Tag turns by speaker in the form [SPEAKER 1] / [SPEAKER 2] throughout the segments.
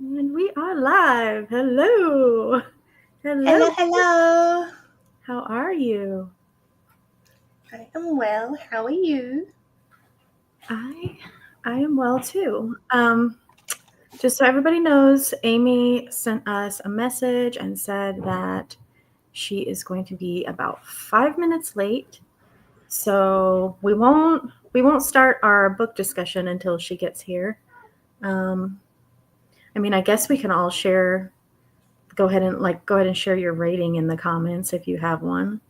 [SPEAKER 1] And we are live. Hello.
[SPEAKER 2] Hello, hello.
[SPEAKER 1] How are you?
[SPEAKER 2] I am well. How are you?
[SPEAKER 1] I am well too. Just so everybody knows, Amy sent us a message and said that she is going to be about 5 minutes late. So we won't start our book discussion until she gets here. I guess we can all share. Go ahead and share your rating in the comments if you have one.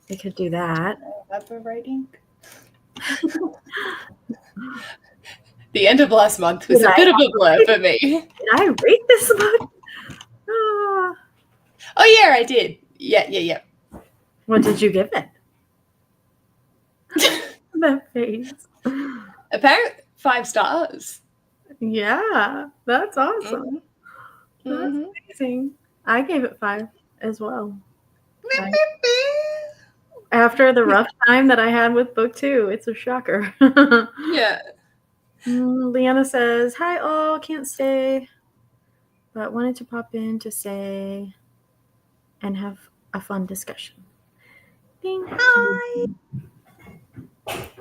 [SPEAKER 1] We could do that.
[SPEAKER 2] I have a rating. The end of last month was a bit of a blur for me.
[SPEAKER 1] Did I rate this book? Oh
[SPEAKER 2] yeah, I did. Yeah.
[SPEAKER 1] What did you give it? That face.
[SPEAKER 2] Apparently 5 stars.
[SPEAKER 1] Yeah, that's awesome. That's amazing. I gave it 5 as well. After the rough time that I had with book 2, it's a shocker.
[SPEAKER 2] Yeah.
[SPEAKER 1] Leanna says, "Hi all, can't stay, but wanted to pop in to say and have a fun discussion."
[SPEAKER 2] Hi.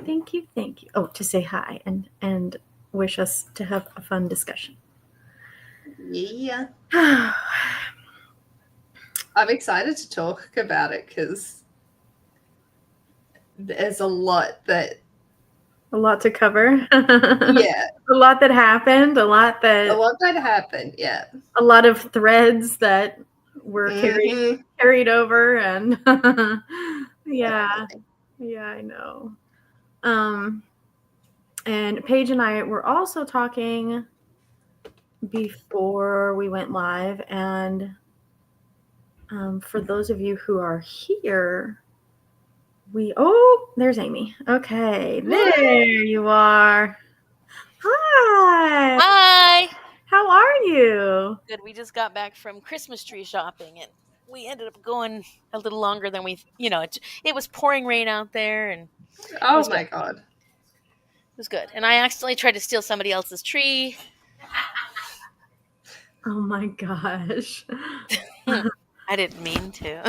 [SPEAKER 1] Thank you. Oh, to say hi and wish us to have a fun discussion.
[SPEAKER 2] Yeah. I'm excited to talk about it because there's a lot to
[SPEAKER 1] cover.
[SPEAKER 2] Yeah.
[SPEAKER 1] A lot that happened. A lot that
[SPEAKER 2] happened. Yeah.
[SPEAKER 1] A lot of threads that were carried over, and yeah, I know. And Paige and I were also talking before we went live, and for those of you who are here, there's Amy. Okay, there you are. Hi.
[SPEAKER 3] Hi.
[SPEAKER 1] How are you?
[SPEAKER 3] Good. We just got back from Christmas tree shopping, and we ended up going a little longer than it was pouring rain out there, and
[SPEAKER 2] oh my God,
[SPEAKER 3] it was good. And I accidentally tried to steal somebody else's tree.
[SPEAKER 1] Oh my gosh.
[SPEAKER 3] I didn't mean to.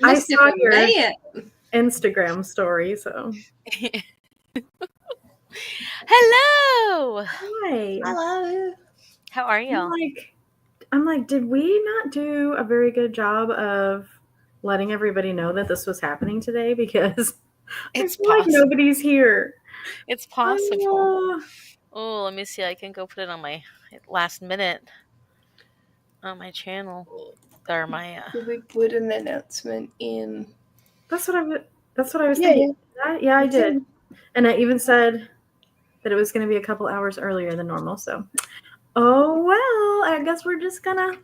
[SPEAKER 1] I saw your Instagram story, so.
[SPEAKER 3] Hello.
[SPEAKER 1] Hi.
[SPEAKER 2] Hello.
[SPEAKER 3] How are you?
[SPEAKER 1] I'm like, did we not do a very good job of letting everybody know that this was happening today? Because
[SPEAKER 3] it's
[SPEAKER 1] I feel like nobody's here.
[SPEAKER 3] It's possible. Oh, let me see. I can go put it on my last minute on my channel. Or my.
[SPEAKER 2] Did we put an announcement in?
[SPEAKER 1] That's what I was thinking. Yeah, I did. And I even said that it was going to be a couple hours earlier than normal. So, oh well, I guess we're just gonna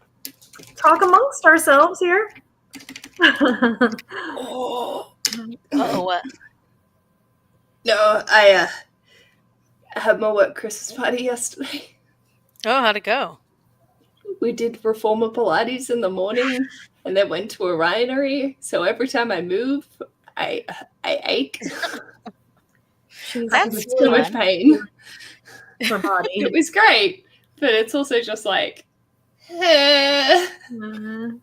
[SPEAKER 1] talk amongst ourselves here.
[SPEAKER 3] What?
[SPEAKER 2] No, I had my work Christmas party yesterday.
[SPEAKER 3] Oh, how'd it go?
[SPEAKER 2] We did reformer Pilates in the morning, and then went to a rhinery. So every time I move, I ache.
[SPEAKER 3] That's
[SPEAKER 2] so much pain.
[SPEAKER 1] For body.
[SPEAKER 2] It was great, but it's also just like, fun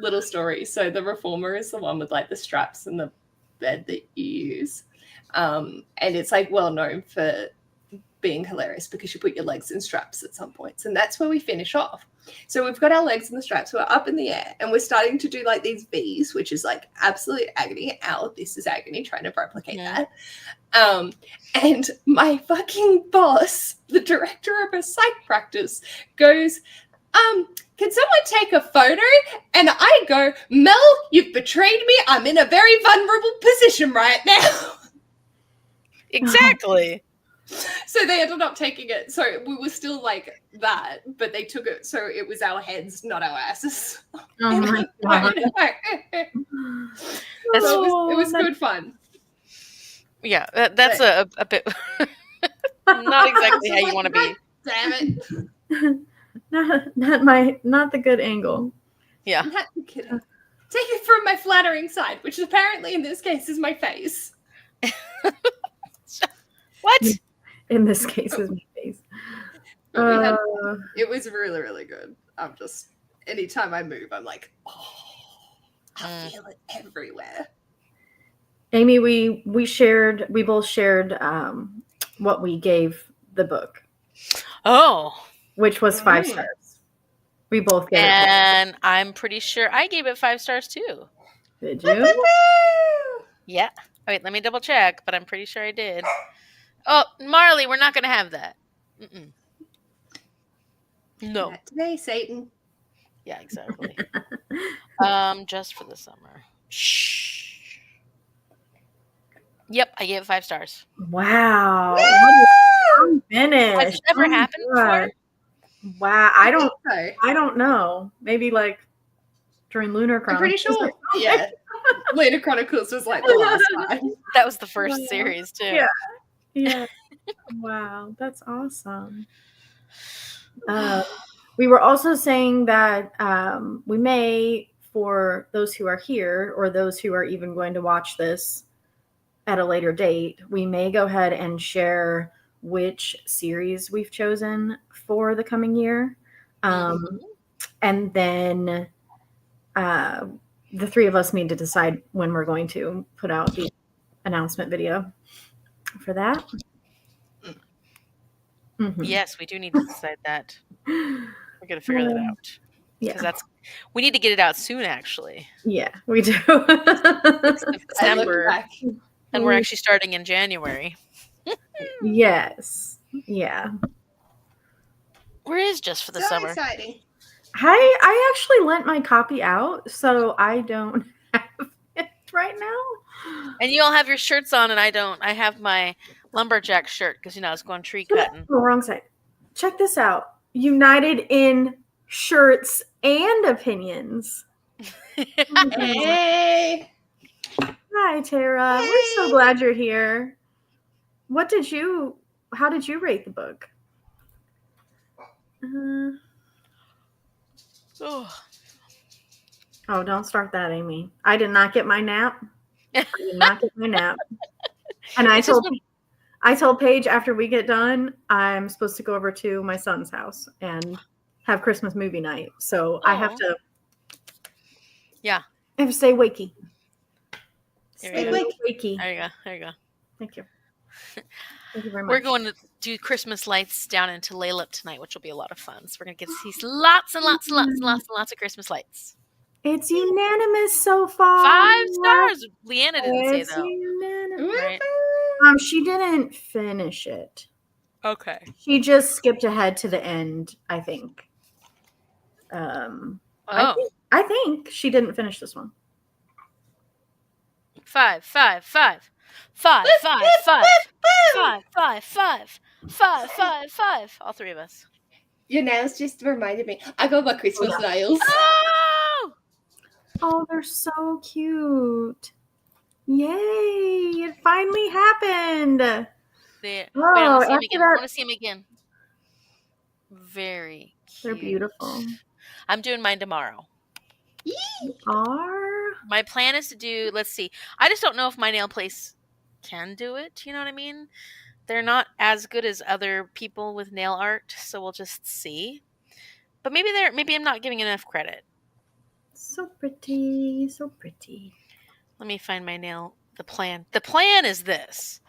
[SPEAKER 2] little story. So the reformer is the one with like the straps and the bed that you use, and it's like well known for being hilarious because you put your legs in straps at some points, and that's where we finish off. So we've got our legs in the straps, we're up in the air, and we're starting to do like these V's, which is like absolute agony. Ow, this is agony, trying to replicate that. And my fucking boss, the director of a psych practice, goes, can someone take a photo? And I go, Mel, you've betrayed me. I'm in a very vulnerable position right now.
[SPEAKER 3] Exactly.
[SPEAKER 2] So they ended up taking it. So we were still like that, but they took it. So it was our heads, not our asses.
[SPEAKER 1] Oh my God.
[SPEAKER 2] It was good fun.
[SPEAKER 3] Yeah, that's a bit not exactly how you want to be.
[SPEAKER 2] Damn it.
[SPEAKER 1] Not the good angle.
[SPEAKER 3] Yeah.
[SPEAKER 2] Not the kidding. Take it from my flattering side, which apparently in this case is my face.
[SPEAKER 3] What?
[SPEAKER 1] In this case is my
[SPEAKER 2] But it was really, really good. I'm just, anytime I move, I'm like, oh, I feel it everywhere.
[SPEAKER 1] Amy, we both shared what we gave the book.
[SPEAKER 3] Oh.
[SPEAKER 1] Which was 5 stars. We both gave it.
[SPEAKER 3] And I'm pretty sure I gave it 5 stars too.
[SPEAKER 1] Did you?
[SPEAKER 3] Yeah. Wait, let me double check, but I'm pretty sure I did. Oh, Marley, we're not going to have that. Mm-mm. No.
[SPEAKER 2] Not today, Satan.
[SPEAKER 3] Yeah, exactly. Just for the summer. Shh. Yep, I gave it 5 stars.
[SPEAKER 1] Wow. I'm finished.
[SPEAKER 3] Has it ever happened before?
[SPEAKER 1] Wow. I don't know. Maybe like during Lunar Chronicles.
[SPEAKER 2] I'm pretty sure. Yeah. Lunar Chronicles was like the last time.
[SPEAKER 3] That was the first series too.
[SPEAKER 1] Yeah. Yeah. Wow. That's awesome. We were also saying that we may, for those who are here or those who are even going to watch this at a later date, we may go ahead and share which series we've chosen for the coming year. And then the 3 of us need to decide when we're going to put out the announcement video for that. Mm-hmm.
[SPEAKER 3] Yes, we do need to decide that. We're going to figure that out.
[SPEAKER 1] Yeah.
[SPEAKER 3] We need to get it out soon, actually.
[SPEAKER 1] Yeah, we do.
[SPEAKER 3] It's December, and we're actually starting in January.
[SPEAKER 1] Yes. Yeah.
[SPEAKER 3] Where is Just for the Summer?
[SPEAKER 2] Exciting.
[SPEAKER 1] I actually lent my copy out, so I don't have it right now.
[SPEAKER 3] And you all have your shirts on, and I don't. I have my lumberjack shirt because I was going tree cutting.
[SPEAKER 1] Oh, wrong side. Check this out. United in shirts and opinions.
[SPEAKER 2] Hey.
[SPEAKER 1] Hi, Tara. Hey. We're so glad you're here. How did you rate the book? Oh, don't start that, Amy. I did not get my nap. And I told Paige after we get done, I'm supposed to go over to my son's house and have Christmas movie night. So I have to.
[SPEAKER 3] Yeah.
[SPEAKER 1] I have to stay wakey.
[SPEAKER 3] Stay
[SPEAKER 1] wakey.
[SPEAKER 3] There you go.
[SPEAKER 1] Thank you. Thank you very much.
[SPEAKER 3] We're going to do Christmas lights down into Laylup tonight, which will be a lot of fun. So we're going to get to see lots and lots and lots and lots and lots of Christmas lights.
[SPEAKER 1] It's unanimous so far.
[SPEAKER 3] 5 stars. Leanna didn't say though.
[SPEAKER 1] Unanimous.
[SPEAKER 3] Right?
[SPEAKER 1] She didn't finish it.
[SPEAKER 3] Okay.
[SPEAKER 1] She just skipped ahead to the end, I think. I think she didn't finish this one.
[SPEAKER 3] 5, 5, 5. 5, 5, 5. 5, 5, 5. 5, 5, 5. All 3 of us.
[SPEAKER 2] Your nails just reminded me. I got my Christmas nails.
[SPEAKER 1] Oh, they're so cute. Yay! It finally happened.
[SPEAKER 3] Wait, I want to see them again. Very cute.
[SPEAKER 1] They're beautiful.
[SPEAKER 3] I'm doing mine tomorrow.
[SPEAKER 1] You are?
[SPEAKER 3] My plan is to do, let's see. I just don't know if my nail place can do it. You know what I mean? They're not as good as other people with nail art, so we'll just see. But maybe I'm not giving enough credit.
[SPEAKER 1] So pretty, so pretty.
[SPEAKER 3] Let me find my nail. The plan. The plan is this.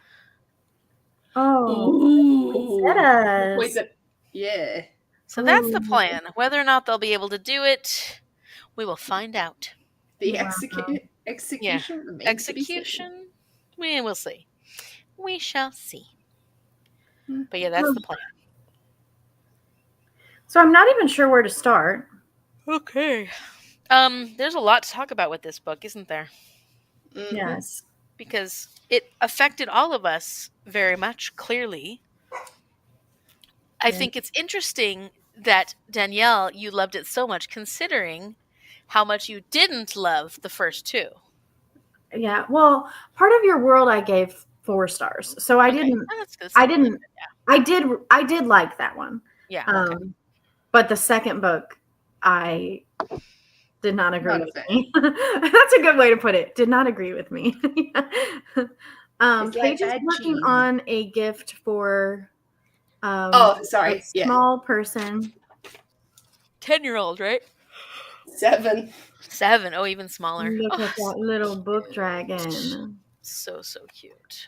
[SPEAKER 1] Oh,
[SPEAKER 2] yeah.
[SPEAKER 3] So that's the plan. Whether or not they'll be able to do it, we will find out.
[SPEAKER 2] The execution.
[SPEAKER 3] Yeah. Execution. We will see. We shall see. But yeah, that's the plan.
[SPEAKER 1] So I'm not even sure where to start.
[SPEAKER 3] Okay. There's a lot to talk about with this book, isn't there?
[SPEAKER 2] Mm-hmm.
[SPEAKER 1] Yes.
[SPEAKER 3] Because it affected all of us very much, clearly. I think it's interesting that, Danielle, you loved it so much, considering how much you didn't love the first 2.
[SPEAKER 1] Yeah. Well, part of your world I gave 4 stars. So I didn't. I did like that one.
[SPEAKER 3] Yeah.
[SPEAKER 1] But the second book, I did not agree with me. That's a good way to put it. Did not agree with me. Paige is working on a gift for
[SPEAKER 2] Sorry.
[SPEAKER 1] a
[SPEAKER 2] Yeah.
[SPEAKER 1] small person.
[SPEAKER 3] 10-year-old, right?
[SPEAKER 2] 7.
[SPEAKER 3] 7. Oh, even smaller.
[SPEAKER 1] Look
[SPEAKER 3] Oh,
[SPEAKER 1] at that little book dragon.
[SPEAKER 3] so cute.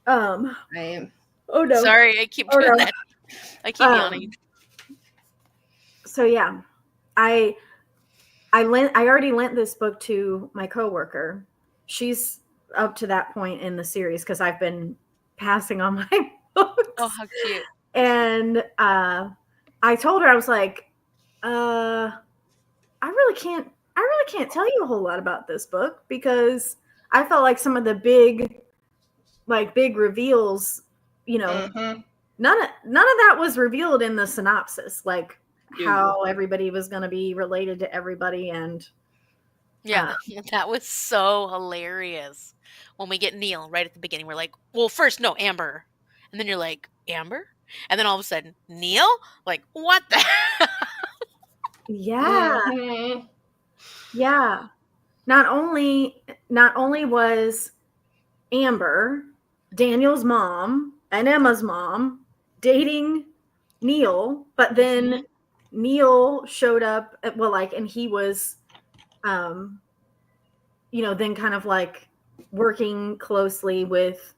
[SPEAKER 2] I am.
[SPEAKER 1] Oh no.
[SPEAKER 3] Sorry, I keep
[SPEAKER 1] Oh
[SPEAKER 3] doing
[SPEAKER 1] no.
[SPEAKER 3] that. I keep yawning.
[SPEAKER 1] So yeah, I already lent this book to my coworker. She's up to that point in the series because I've been passing on my books.
[SPEAKER 3] Oh, how cute.
[SPEAKER 1] And I told her, I was like, I really can't tell you a whole lot about this book because I felt like some of the big reveals,
[SPEAKER 2] Mhm.
[SPEAKER 1] none of that was revealed in the synopsis, like
[SPEAKER 2] Yeah.
[SPEAKER 1] how everybody was going to be related to everybody. And
[SPEAKER 3] Yeah, that was so hilarious. When we get Neil right at the beginning, we're like, well, first, no, Amber. And then you're like, Amber? And then all of a sudden, Neil? Like, what the
[SPEAKER 1] yeah,
[SPEAKER 2] Mhm.
[SPEAKER 1] yeah. Not only was Amber, Daniel's mom and Emma's mom, dating Neil, but then Neil showed up and he was then kind of like working closely with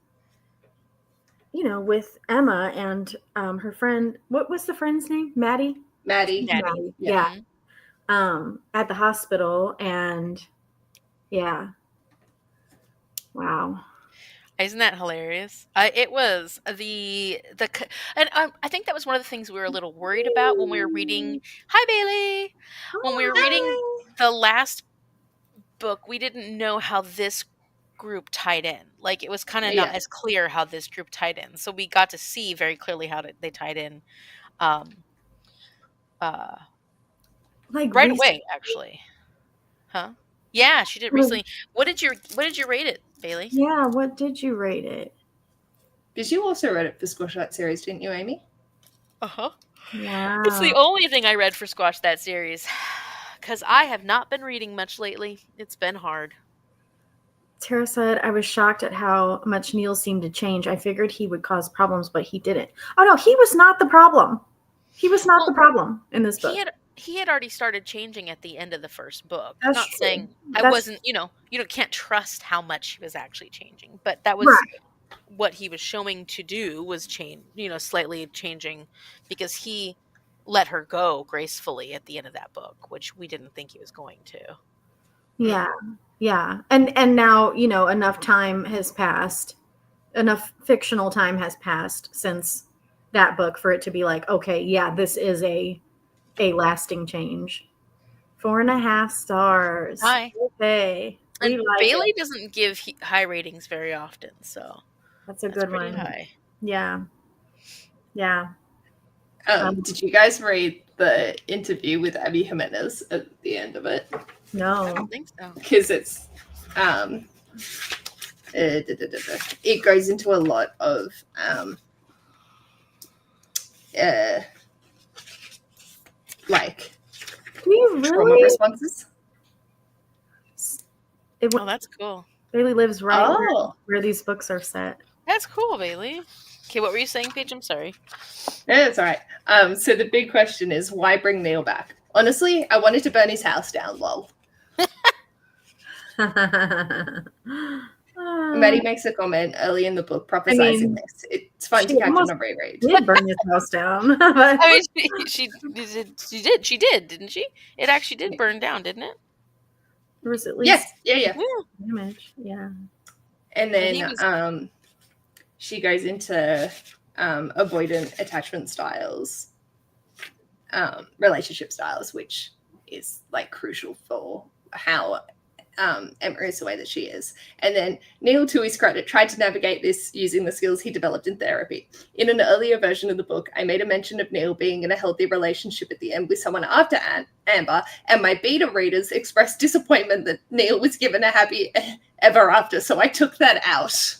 [SPEAKER 1] Emma and her friend. What was the friend's name? Maddie.
[SPEAKER 2] Maddie.
[SPEAKER 1] Maddie.
[SPEAKER 2] Yeah.
[SPEAKER 1] Yeah. At the hospital. And yeah. Wow.
[SPEAKER 3] Isn't that hilarious? It was and I think that was one of the things we were a little worried about when we were reading. Hi, Bailey. When we were reading the last book, we didn't know how this group tied in. Like, it was kind of not
[SPEAKER 2] Yeah.
[SPEAKER 3] as clear how this group tied in. So we got to see very clearly how they tied in, um, uh,
[SPEAKER 1] Like
[SPEAKER 3] right away. Actually, huh? Yeah, she did
[SPEAKER 1] recently.
[SPEAKER 3] recently. What did you rate it, Bailey?
[SPEAKER 1] Yeah. What did you rate it?
[SPEAKER 2] Because you also read it for Squash That series, didn't you, Amy?
[SPEAKER 3] Uh-huh.
[SPEAKER 1] Wow.
[SPEAKER 3] It's the only thing I read for Squash That series, because I have not been reading much lately. It's been hard.
[SPEAKER 1] Tara said, I was shocked at how much Neil seemed to change. I figured he would cause problems, but he didn't. Oh, no, he was not the problem. He was not the problem in this book.
[SPEAKER 3] He had already started changing at the end of the first book.
[SPEAKER 1] That's
[SPEAKER 3] Not
[SPEAKER 1] true.
[SPEAKER 3] saying I
[SPEAKER 1] That's
[SPEAKER 3] wasn't, can't trust how much he was actually changing, but that was
[SPEAKER 1] right.
[SPEAKER 3] what he was showing to do was change, slightly changing, because he let her go gracefully at the end of that book, which we didn't think he was going to.
[SPEAKER 1] Yeah. Yeah. And now, enough time has passed. Enough fictional time has passed since that book for it to be like, okay, yeah, this is a lasting change. 4.5 stars.
[SPEAKER 3] Hi.
[SPEAKER 1] Okay. We
[SPEAKER 3] And
[SPEAKER 1] like
[SPEAKER 3] Bailey
[SPEAKER 1] it.
[SPEAKER 3] doesn't give high ratings very often, so
[SPEAKER 1] That's a good
[SPEAKER 3] pretty
[SPEAKER 1] one.
[SPEAKER 3] high.
[SPEAKER 1] Yeah. Yeah.
[SPEAKER 2] Did you guys read the interview with Abby Jimenez at the end of it?
[SPEAKER 1] No.
[SPEAKER 3] I don't think so.
[SPEAKER 2] Because it's it goes into a lot of like
[SPEAKER 1] Do you
[SPEAKER 2] trauma
[SPEAKER 1] really?
[SPEAKER 2] responses.
[SPEAKER 3] Oh, that's cool.
[SPEAKER 1] Bailey lives right
[SPEAKER 2] Oh.
[SPEAKER 1] where these books are set.
[SPEAKER 3] That's cool, Bailey. Okay, what were you saying, Paige? I'm sorry.
[SPEAKER 2] Yeah, it's all right. So the big question is, why bring Neil back? Honestly, I wanted to burn his house down, lol. Maddie makes a comment early in the book prophesizing this. It's fun to catch on a reread.
[SPEAKER 1] Did burn his house down. But
[SPEAKER 3] I mean, she did, didn't she? It actually did burn down, didn't it?
[SPEAKER 1] there was at least
[SPEAKER 2] Yeah.
[SPEAKER 1] damage. Yeah.
[SPEAKER 2] And then she goes into avoidant attachment styles, relationship styles, which is like crucial for how Emma is the way that she is. And then Neil, to his credit, tried to navigate this using the skills he developed in therapy. In an earlier version of the book, I made a mention of Neil being in a healthy relationship at the end with someone after Amber, and my beta readers expressed disappointment that Neil was given a happy ever after, so I took that out.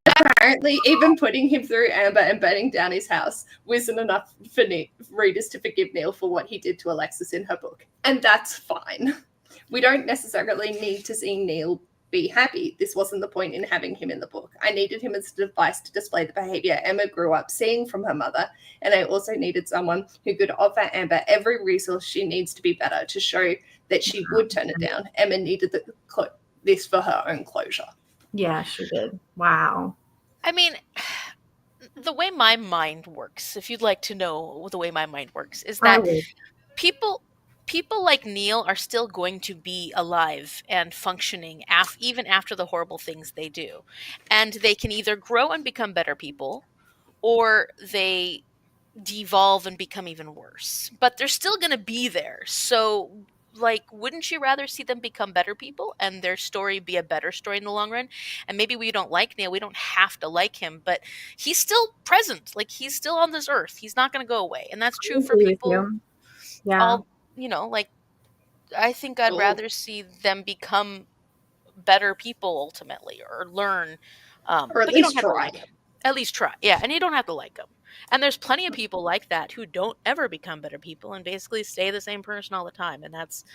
[SPEAKER 2] Apparently, even putting him through Amber and burning down his house wasn't enough for readers to forgive Neil for what he did to Alexis in her book. And that's fine. We don't necessarily need to see Neil be happy. This wasn't the point in having him in the book. I needed him as a device to display the behavior Emma grew up seeing from her mother, and I also needed someone who could offer Amber every resource she needs to be better, to show that she would turn it down. Emma needed this for her own closure.
[SPEAKER 1] Yeah, she did. Wow.
[SPEAKER 3] I mean, the way my mind works, if you'd like to know the way my mind works, is that people like Neil are still going to be alive and functioning even after the horrible things they do. And they can either grow and become better people, or they devolve and become even worse. But they're still going to be there. So, like, wouldn't you rather see them become better people and their story be a better story in the long run? And maybe we don't like Neil, we don't have to like him, but he's still present. Like, he's still on this earth. He's not going to go away. And that's true for people.
[SPEAKER 1] Yeah.
[SPEAKER 3] Like, I think I'd rather see them become better people ultimately, or learn.
[SPEAKER 2] Or at
[SPEAKER 3] but
[SPEAKER 2] least
[SPEAKER 3] you don't have
[SPEAKER 2] try.
[SPEAKER 3] to like them. At least try. Yeah, and you don't have to like them. And there's plenty of people like that who don't ever become better people and basically stay the same person all the time. And that's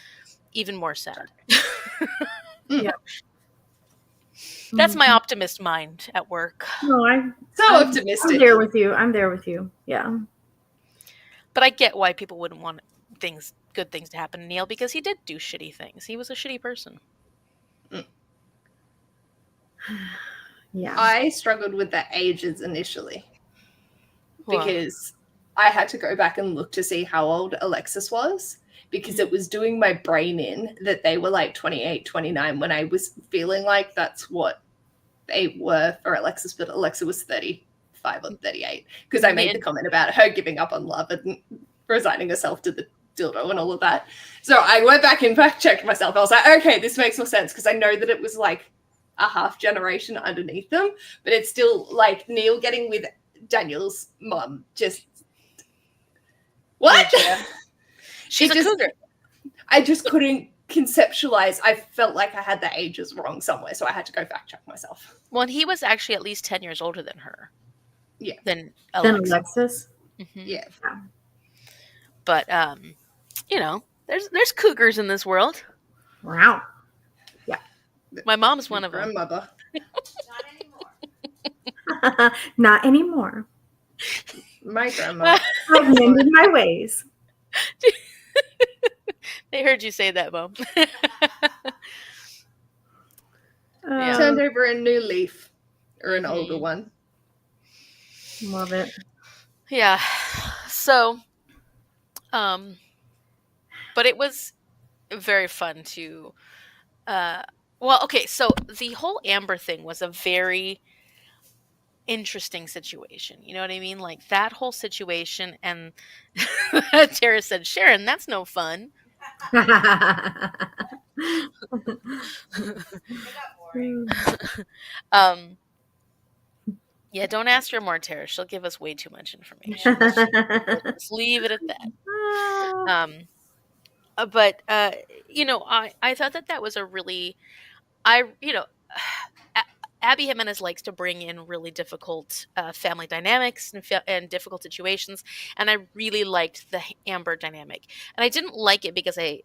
[SPEAKER 3] even more sad.
[SPEAKER 1] Yeah.
[SPEAKER 3] That's my optimist mind at work.
[SPEAKER 1] No, I'm
[SPEAKER 2] optimistic.
[SPEAKER 1] I'm there with you. I'm there with you. Yeah.
[SPEAKER 3] But I get why people wouldn't want good things to happen to Neil, because he did do shitty things. He was a shitty person.
[SPEAKER 1] Yeah.
[SPEAKER 2] I struggled with the ages initially because I had to go back and look to see how old Alexis was, because it was doing my brain in that they were like 28, 29 when I was feeling like that's what they were for Alexis, but Alexa was 35 or 38, because I made the comment about her giving up on love and resigning herself to the dildo and all of that. So I went back and fact checked myself. I was like, okay, this makes more sense, because I know that it was like a half generation underneath them, but it's still like Neil getting with Daniel's mum. Just what?
[SPEAKER 3] Yeah. She's a cougar.
[SPEAKER 2] I just couldn't conceptualize. I felt like I had the ages wrong somewhere, so I had to go fact check myself.
[SPEAKER 3] Well, and he was actually at least 10 years older than her.
[SPEAKER 2] Yeah.
[SPEAKER 3] Than
[SPEAKER 1] Alexis.
[SPEAKER 3] Mm-hmm.
[SPEAKER 2] Yeah.
[SPEAKER 3] But there's cougars in this world.
[SPEAKER 1] Wow. Yeah.
[SPEAKER 3] My mom's one of them.
[SPEAKER 2] Grandmother.
[SPEAKER 1] Not anymore.
[SPEAKER 2] My grandma.
[SPEAKER 1] I've mended my ways.
[SPEAKER 3] They heard you say that, Mom.
[SPEAKER 2] Turned over a new leaf, or an older one.
[SPEAKER 1] Love it.
[SPEAKER 3] Yeah. So, but it was very fun to, so the whole Amber thing was a very interesting situation. You know what I mean? Like, that whole situation, and Tara said, Sharon, that's no fun. Yeah, don't ask her more, Tara. She'll give us way too much information. Let's leave it at that. But I thought that was a really, Abby Jimenez likes to bring in really difficult family dynamics and difficult situations, and I really liked the Amber dynamic. And I didn't like it because I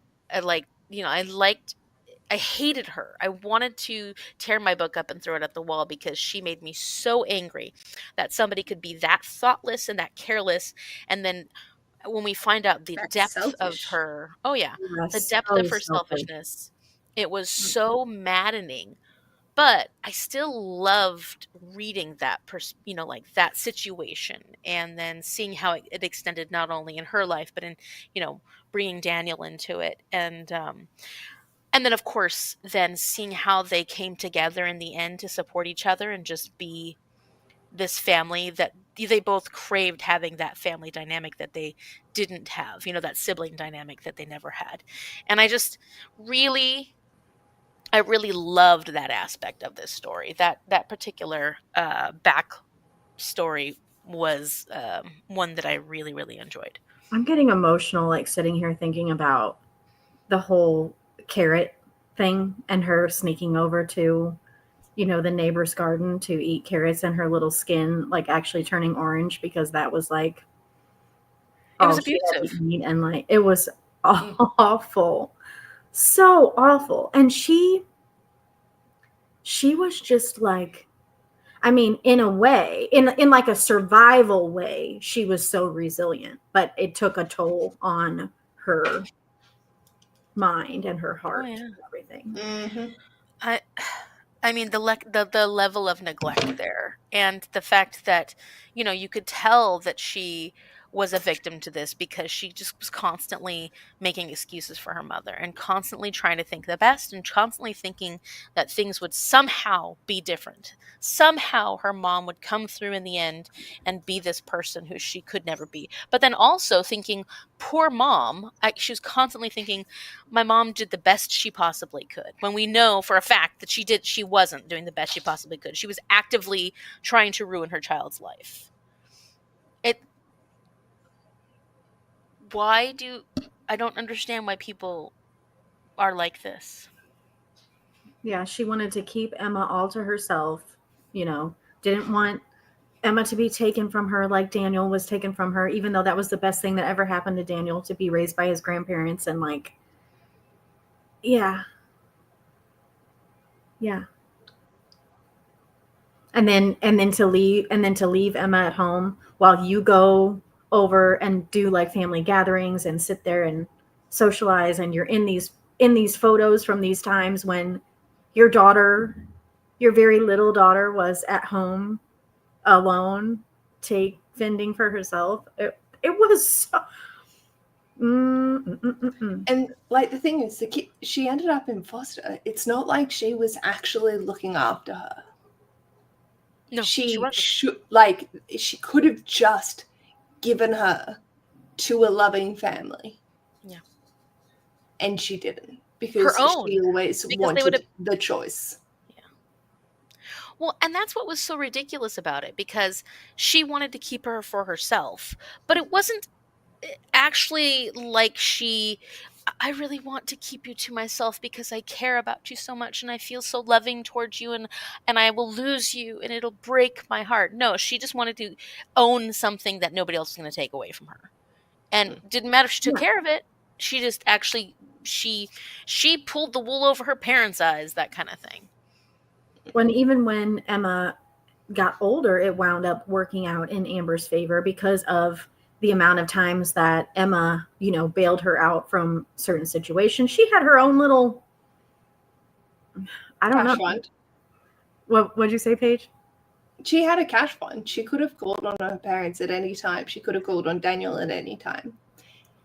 [SPEAKER 3] hated her. I wanted to tear my book up and throw it at the wall, because she made me so angry that somebody could be that thoughtless and that careless. And then when we find out the depth of her, the depth of her selfishness, it was so maddening. But I still loved reading that, that situation, and then seeing how it extended not only in her life, but in, bringing Daniel into it. And then, of course, then seeing how they came together in the end to support each other and just be this family that they both craved, having that family dynamic that they didn't have, that sibling dynamic that they never had. And I really loved that aspect of this story. That particular back story was one that I really, really enjoyed.
[SPEAKER 1] I'm getting emotional, like sitting here thinking about the whole carrot thing and her sneaking over to, the neighbor's garden to eat carrots, and her little skin like actually turning orange, because that was like,
[SPEAKER 3] it was abusive,
[SPEAKER 1] and like it was awful, so awful. And she she was just like, I mean, in a way, in like a survival way, she was so resilient, but it took a toll on her mind and her heart and everything.
[SPEAKER 2] Mm-hmm.
[SPEAKER 3] I mean, the level of neglect there, and the fact that, you could tell that she was a victim to this because she just was constantly making excuses for her mother and constantly trying to think the best and constantly thinking that things would somehow be different. Somehow her mom would come through in the end and be this person who she could never be. But then also thinking, poor mom, she was constantly thinking, my mom did the best she possibly could, when we know for a fact that she wasn't doing the best she possibly could. She was actively trying to ruin her child's life. I don't understand why people are like this.
[SPEAKER 1] Yeah, she wanted to keep Emma all to herself, didn't want Emma to be taken from her like Daniel was taken from her, even though that was the best thing that ever happened to Daniel, to be raised by his grandparents. And like, yeah. And then to leave Emma at home while you go over and do like family gatherings and sit there and socialize, and you're in these photos from these times when your very little daughter, was at home alone, fending for herself. It was so.
[SPEAKER 2] And like the thing is, the kid, she ended up in foster. It's not like she was actually looking after her.
[SPEAKER 3] No,
[SPEAKER 2] she could have just given her to a loving family.
[SPEAKER 3] Yeah.
[SPEAKER 2] And she didn't, because she always wanted the choice.
[SPEAKER 3] Well, and that's what was so ridiculous about it, because she wanted to keep her for herself, but it wasn't actually like I really want to keep you to myself because I care about you so much and I feel so loving towards you, and I will lose you and it'll break my heart. No, she just wanted to own something that nobody else was going to take away from her. And didn't matter if she took care of it. She just actually, she pulled the wool over her parents' eyes, that kind of thing.
[SPEAKER 1] Even when Emma got older, it wound up working out in Amber's favor because of the amount of times that Emma, bailed her out from certain situations. She had her own little, I don't know.
[SPEAKER 2] Fund.
[SPEAKER 1] What'd you say, Paige?
[SPEAKER 2] She had a cash fund. She could have called on her parents at any time. She could have called on Daniel at any time.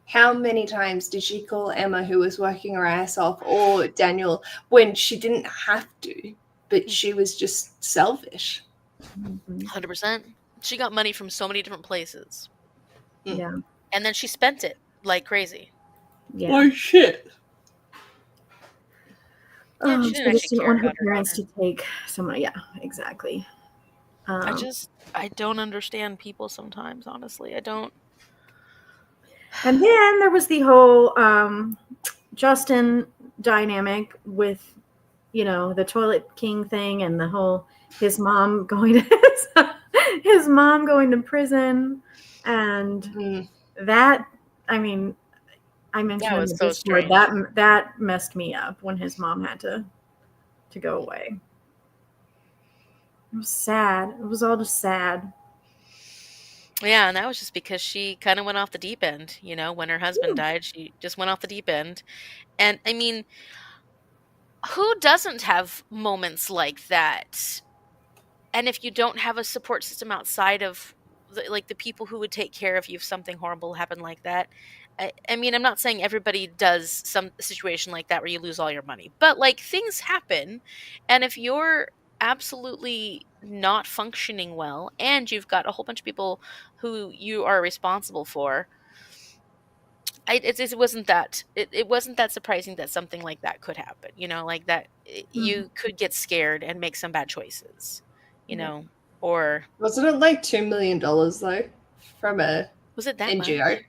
[SPEAKER 2] How many times did she call Emma, who was working her ass off, or Daniel, when she didn't have to, but she was just selfish?
[SPEAKER 3] 100%. She got money from so many different places.
[SPEAKER 1] Yeah.
[SPEAKER 3] And then she spent it like crazy.
[SPEAKER 1] Yeah.
[SPEAKER 2] Oh, shit.
[SPEAKER 3] Yeah,
[SPEAKER 1] she just didn't want her parents to take someone. Yeah, exactly.
[SPEAKER 3] I don't understand people sometimes, honestly. I don't.
[SPEAKER 1] And then there was the whole Justin dynamic with, the Toilet King thing, and the whole his mom going to prison, and that, I mean, I mentioned in the Discord that messed me up when his mom had to go away. It was sad. It was all just sad.
[SPEAKER 3] Yeah, and that was just because she kind of went off the deep end. When her husband died, she just went off the deep end. And I mean, who doesn't have moments like that? And if you don't have a support system outside of the people who would take care of you if something horrible happened like that. I mean, I'm not saying everybody does some situation like that where you lose all your money, but like, things happen. And if you're absolutely not functioning well and you've got a whole bunch of people who you are responsible for, it wasn't that surprising that something like that could happen. Like that, you could get scared and make some bad choices. Or
[SPEAKER 2] wasn't it like $2 million though from a
[SPEAKER 3] was it that
[SPEAKER 2] NGO?
[SPEAKER 3] much?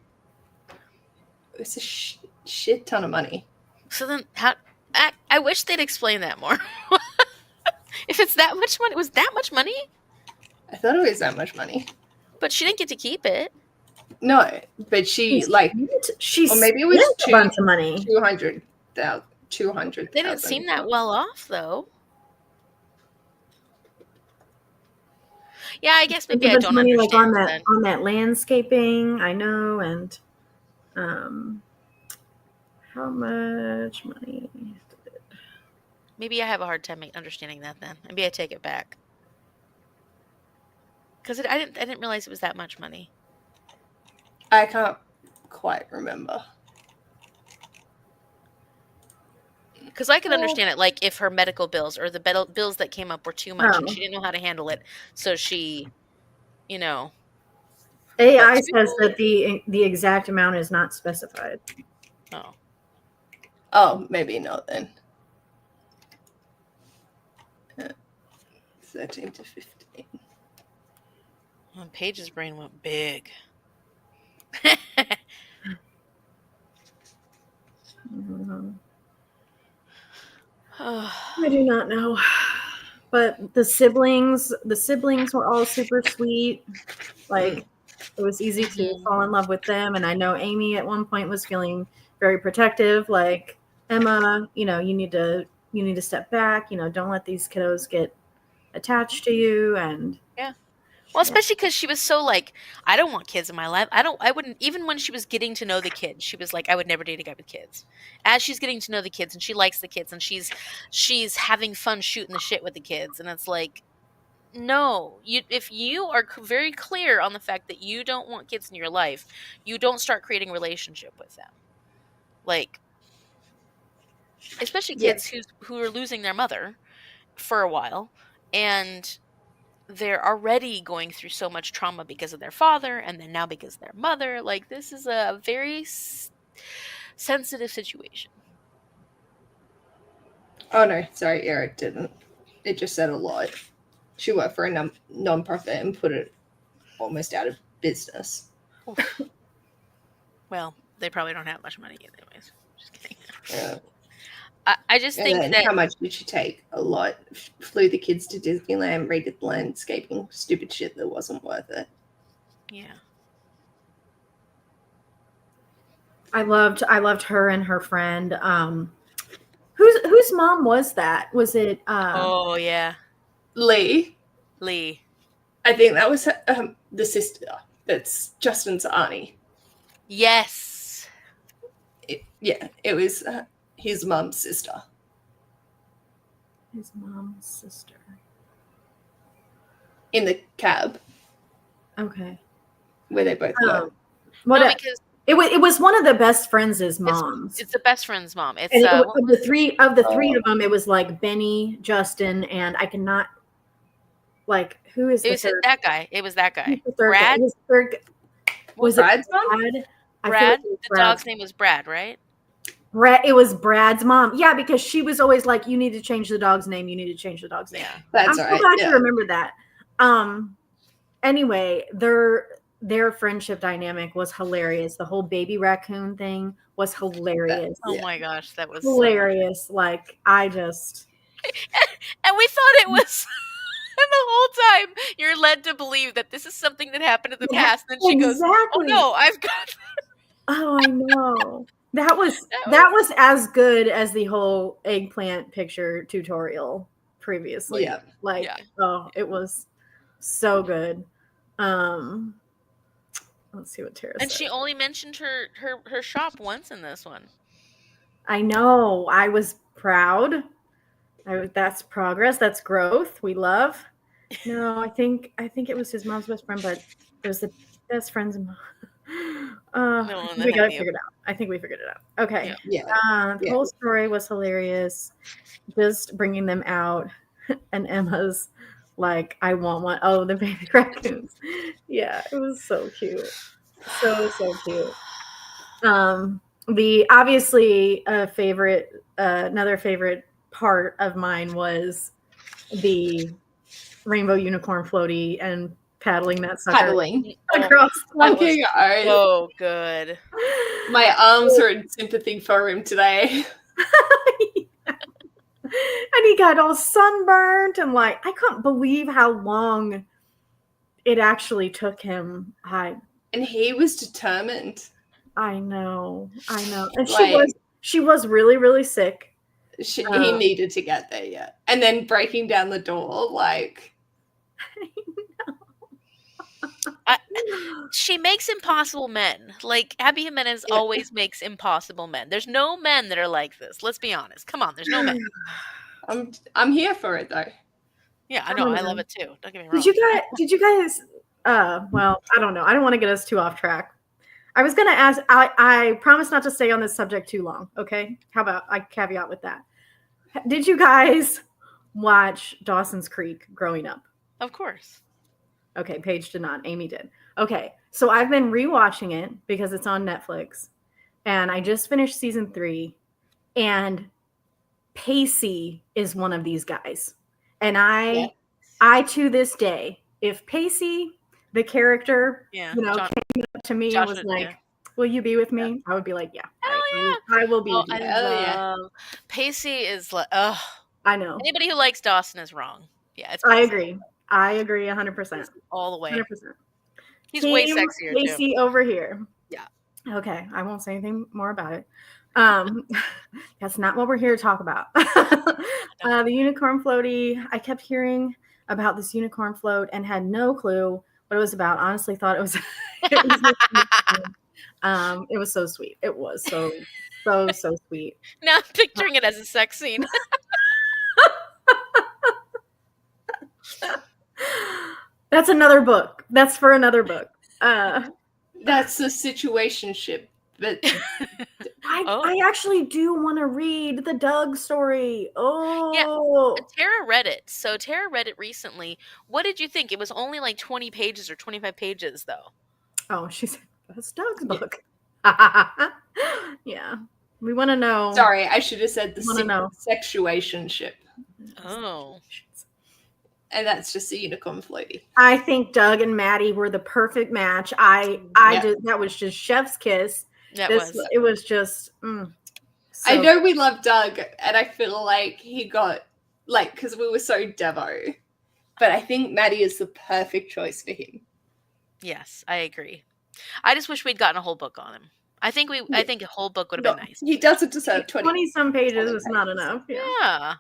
[SPEAKER 2] It was a shit ton of money.
[SPEAKER 3] So then, I wish they'd explain that more. If it's that much money, was that much money?
[SPEAKER 2] I thought it was that much money,
[SPEAKER 3] but she didn't get to keep it.
[SPEAKER 2] No, but she or maybe it was
[SPEAKER 1] a bunch of money.
[SPEAKER 2] 200,000.
[SPEAKER 3] They didn't seem that well off, though. Yeah, I guess maybe
[SPEAKER 1] Give
[SPEAKER 3] I
[SPEAKER 1] us
[SPEAKER 3] don't
[SPEAKER 1] money like
[SPEAKER 3] understand
[SPEAKER 1] on that landscaping. I know, and how much money?
[SPEAKER 3] Maybe I have a hard time understanding that then. Maybe I take it back. Because I didn't realize it was that much money.
[SPEAKER 2] I can't quite remember.
[SPEAKER 3] Because I could understand it, like if her medical bills or the bills that came up were too much and she didn't know how to handle it, so she, you know.
[SPEAKER 1] AI says that the exact amount is not specified.
[SPEAKER 2] Oh, maybe not then. 13 to 15.
[SPEAKER 3] Well, Paige's brain went big.
[SPEAKER 1] I do not know. But the siblings were all super sweet. Like it was easy to fall in love with them. And I know Amy at one point was feeling very protective, like, Emma, you need to step back, don't let these kiddos get attached to you. And
[SPEAKER 3] yeah. Well, especially because she was so like, I don't want kids in my life. I wouldn't, even when she was getting to know the kids, she was like, I would never date a guy with kids. As she's getting to know the kids and she likes the kids and she's having fun shooting the shit with the kids. And it's like, no, if you are very clear on the fact that you don't want kids in your life, you don't start creating a relationship with them. Like, especially kids who are losing their mother for a while and they're already going through so much trauma because of their father and then now because of their mother. Like, this is a very sensitive situation.
[SPEAKER 2] Oh no, sorry, it didn't. It just said a lot. She worked for a non-profit and put it almost out of business.
[SPEAKER 3] Well, they probably don't have much money anyways. Just kidding.
[SPEAKER 2] Yeah.
[SPEAKER 3] I just think that...
[SPEAKER 2] How much did she take? A lot. Flew the kids to Disneyland, redid landscaping, stupid shit that wasn't worth it.
[SPEAKER 3] Yeah.
[SPEAKER 1] I loved her and her friend. Whose mom was that? Was it
[SPEAKER 3] oh yeah,
[SPEAKER 2] Lee?
[SPEAKER 3] I
[SPEAKER 2] think that was the sister. That's Justin's auntie.
[SPEAKER 3] Yes.
[SPEAKER 2] It was his mom's sister.
[SPEAKER 1] His mom's sister.
[SPEAKER 2] In the cab.
[SPEAKER 1] Okay.
[SPEAKER 2] Where they both were.
[SPEAKER 3] Because
[SPEAKER 1] it was one of the best friends' moms.
[SPEAKER 3] It's the best friend's mom. It's
[SPEAKER 1] and of the three of them, it was like Benny, Justin, and I cannot, like, who is the third?
[SPEAKER 3] That guy. It was that guy.
[SPEAKER 1] Brad.
[SPEAKER 2] Was it Brad's mom?
[SPEAKER 3] Brad. The dog's name was Brad, right?
[SPEAKER 1] Brad. It was Brad's mom. Yeah, because she was always like, "You need to change the dog's name. You need to change the dog's name."
[SPEAKER 3] Yeah,
[SPEAKER 2] that's
[SPEAKER 1] I'm so glad you remember that. Anyway, their friendship dynamic was hilarious. The whole baby raccoon thing was hilarious.
[SPEAKER 3] Oh my gosh, that was
[SPEAKER 1] hilarious. So like, I just...
[SPEAKER 3] and we thought it was... And the whole time you're led to believe that this is something that happened in the past. And then she goes, "Oh no, I've got..."
[SPEAKER 1] Oh, I know. That was as good as the whole eggplant picture tutorial previously.
[SPEAKER 2] Yeah.
[SPEAKER 1] It was so good. Let's see what Tara said.
[SPEAKER 3] And she only mentioned her shop once in this one.
[SPEAKER 1] I know. I was proud. That's progress. That's growth. We love. No, I think it was his mom's best friend, but it was the best friend's mom. We got it figured out. I think we figured it out. Okay. The whole story was hilarious. Just bringing them out, and Emma's like, "I want one." Oh, the baby raccoons. Yeah, it was so cute. So cute. The obviously another favorite part of mine was the rainbow unicorn floaty and paddling that sucker across the
[SPEAKER 3] so good.
[SPEAKER 2] My arms are in sympathy for him today.
[SPEAKER 1] And he got all sunburnt and like, I couldn't believe how long it actually took him.
[SPEAKER 2] And he was determined.
[SPEAKER 1] I know. And she was really, really sick.
[SPEAKER 2] He needed to get there, yeah. And then breaking down the door, like...
[SPEAKER 1] I know.
[SPEAKER 3] She makes impossible men. Like, Abby Jimenez always makes impossible men. There's no men that are like this. Let's be honest. Come on, there's no men.
[SPEAKER 2] I'm here for it though.
[SPEAKER 3] Yeah, I know. I love it too. Don't get me wrong.
[SPEAKER 1] Did you guys well, I don't know. I don't want to get us too off track. I was gonna ask, I promise not to stay on this subject too long, okay? How about I caveat with that? Did you guys watch Dawson's Creek growing up?
[SPEAKER 3] Of course.
[SPEAKER 1] Okay, Paige did not. Amy did. Okay, so I've been rewatching it because it's on Netflix, and I just finished season 3, and Pacey is one of these guys. And I to this day, if Pacey, the character, came up to me and was like, will you be with me? I would be like, I will be with you.
[SPEAKER 3] Pacey is like,
[SPEAKER 1] I know.
[SPEAKER 3] Anybody who likes Dawson is wrong. Yeah, it's
[SPEAKER 1] Pacey. I agree 100%.
[SPEAKER 3] All the way.
[SPEAKER 1] 100%.
[SPEAKER 3] He's way sexier
[SPEAKER 1] Pacey
[SPEAKER 3] too.
[SPEAKER 1] over here.
[SPEAKER 3] Yeah.
[SPEAKER 1] Okay, I won't say anything more about it. That's not what we're here to talk about. The unicorn floaty. I kept hearing about this unicorn float and had no clue what it was about. Honestly, thought it was. It was so sweet. It was so sweet.
[SPEAKER 3] Now I'm picturing it as a sex scene.
[SPEAKER 1] That's another book. That's for another book.
[SPEAKER 2] That's a situationship. But
[SPEAKER 1] I actually do want to read the Doug story.
[SPEAKER 3] Yeah, Tara read it. So Tara read it recently. What did you think? It was only like 20 pages or 25 pages, though.
[SPEAKER 1] Oh, she said that's Doug's book. Yeah, we want to know.
[SPEAKER 2] Sorry, I should have said the sexuationship.
[SPEAKER 3] Oh.
[SPEAKER 2] And that's just a unicorn floaty.
[SPEAKER 1] I think Doug and Maddie were the perfect match. That was just chef's kiss. It was just.
[SPEAKER 2] I know we love Doug, and I feel like he got because we were so Devo, but I think Maddie is the perfect choice for him.
[SPEAKER 3] Yes, I agree. I just wish we'd gotten a whole book on him. I think a whole book would have been nice.
[SPEAKER 2] He doesn't deserve 20
[SPEAKER 1] some pages is not enough.
[SPEAKER 3] Yeah.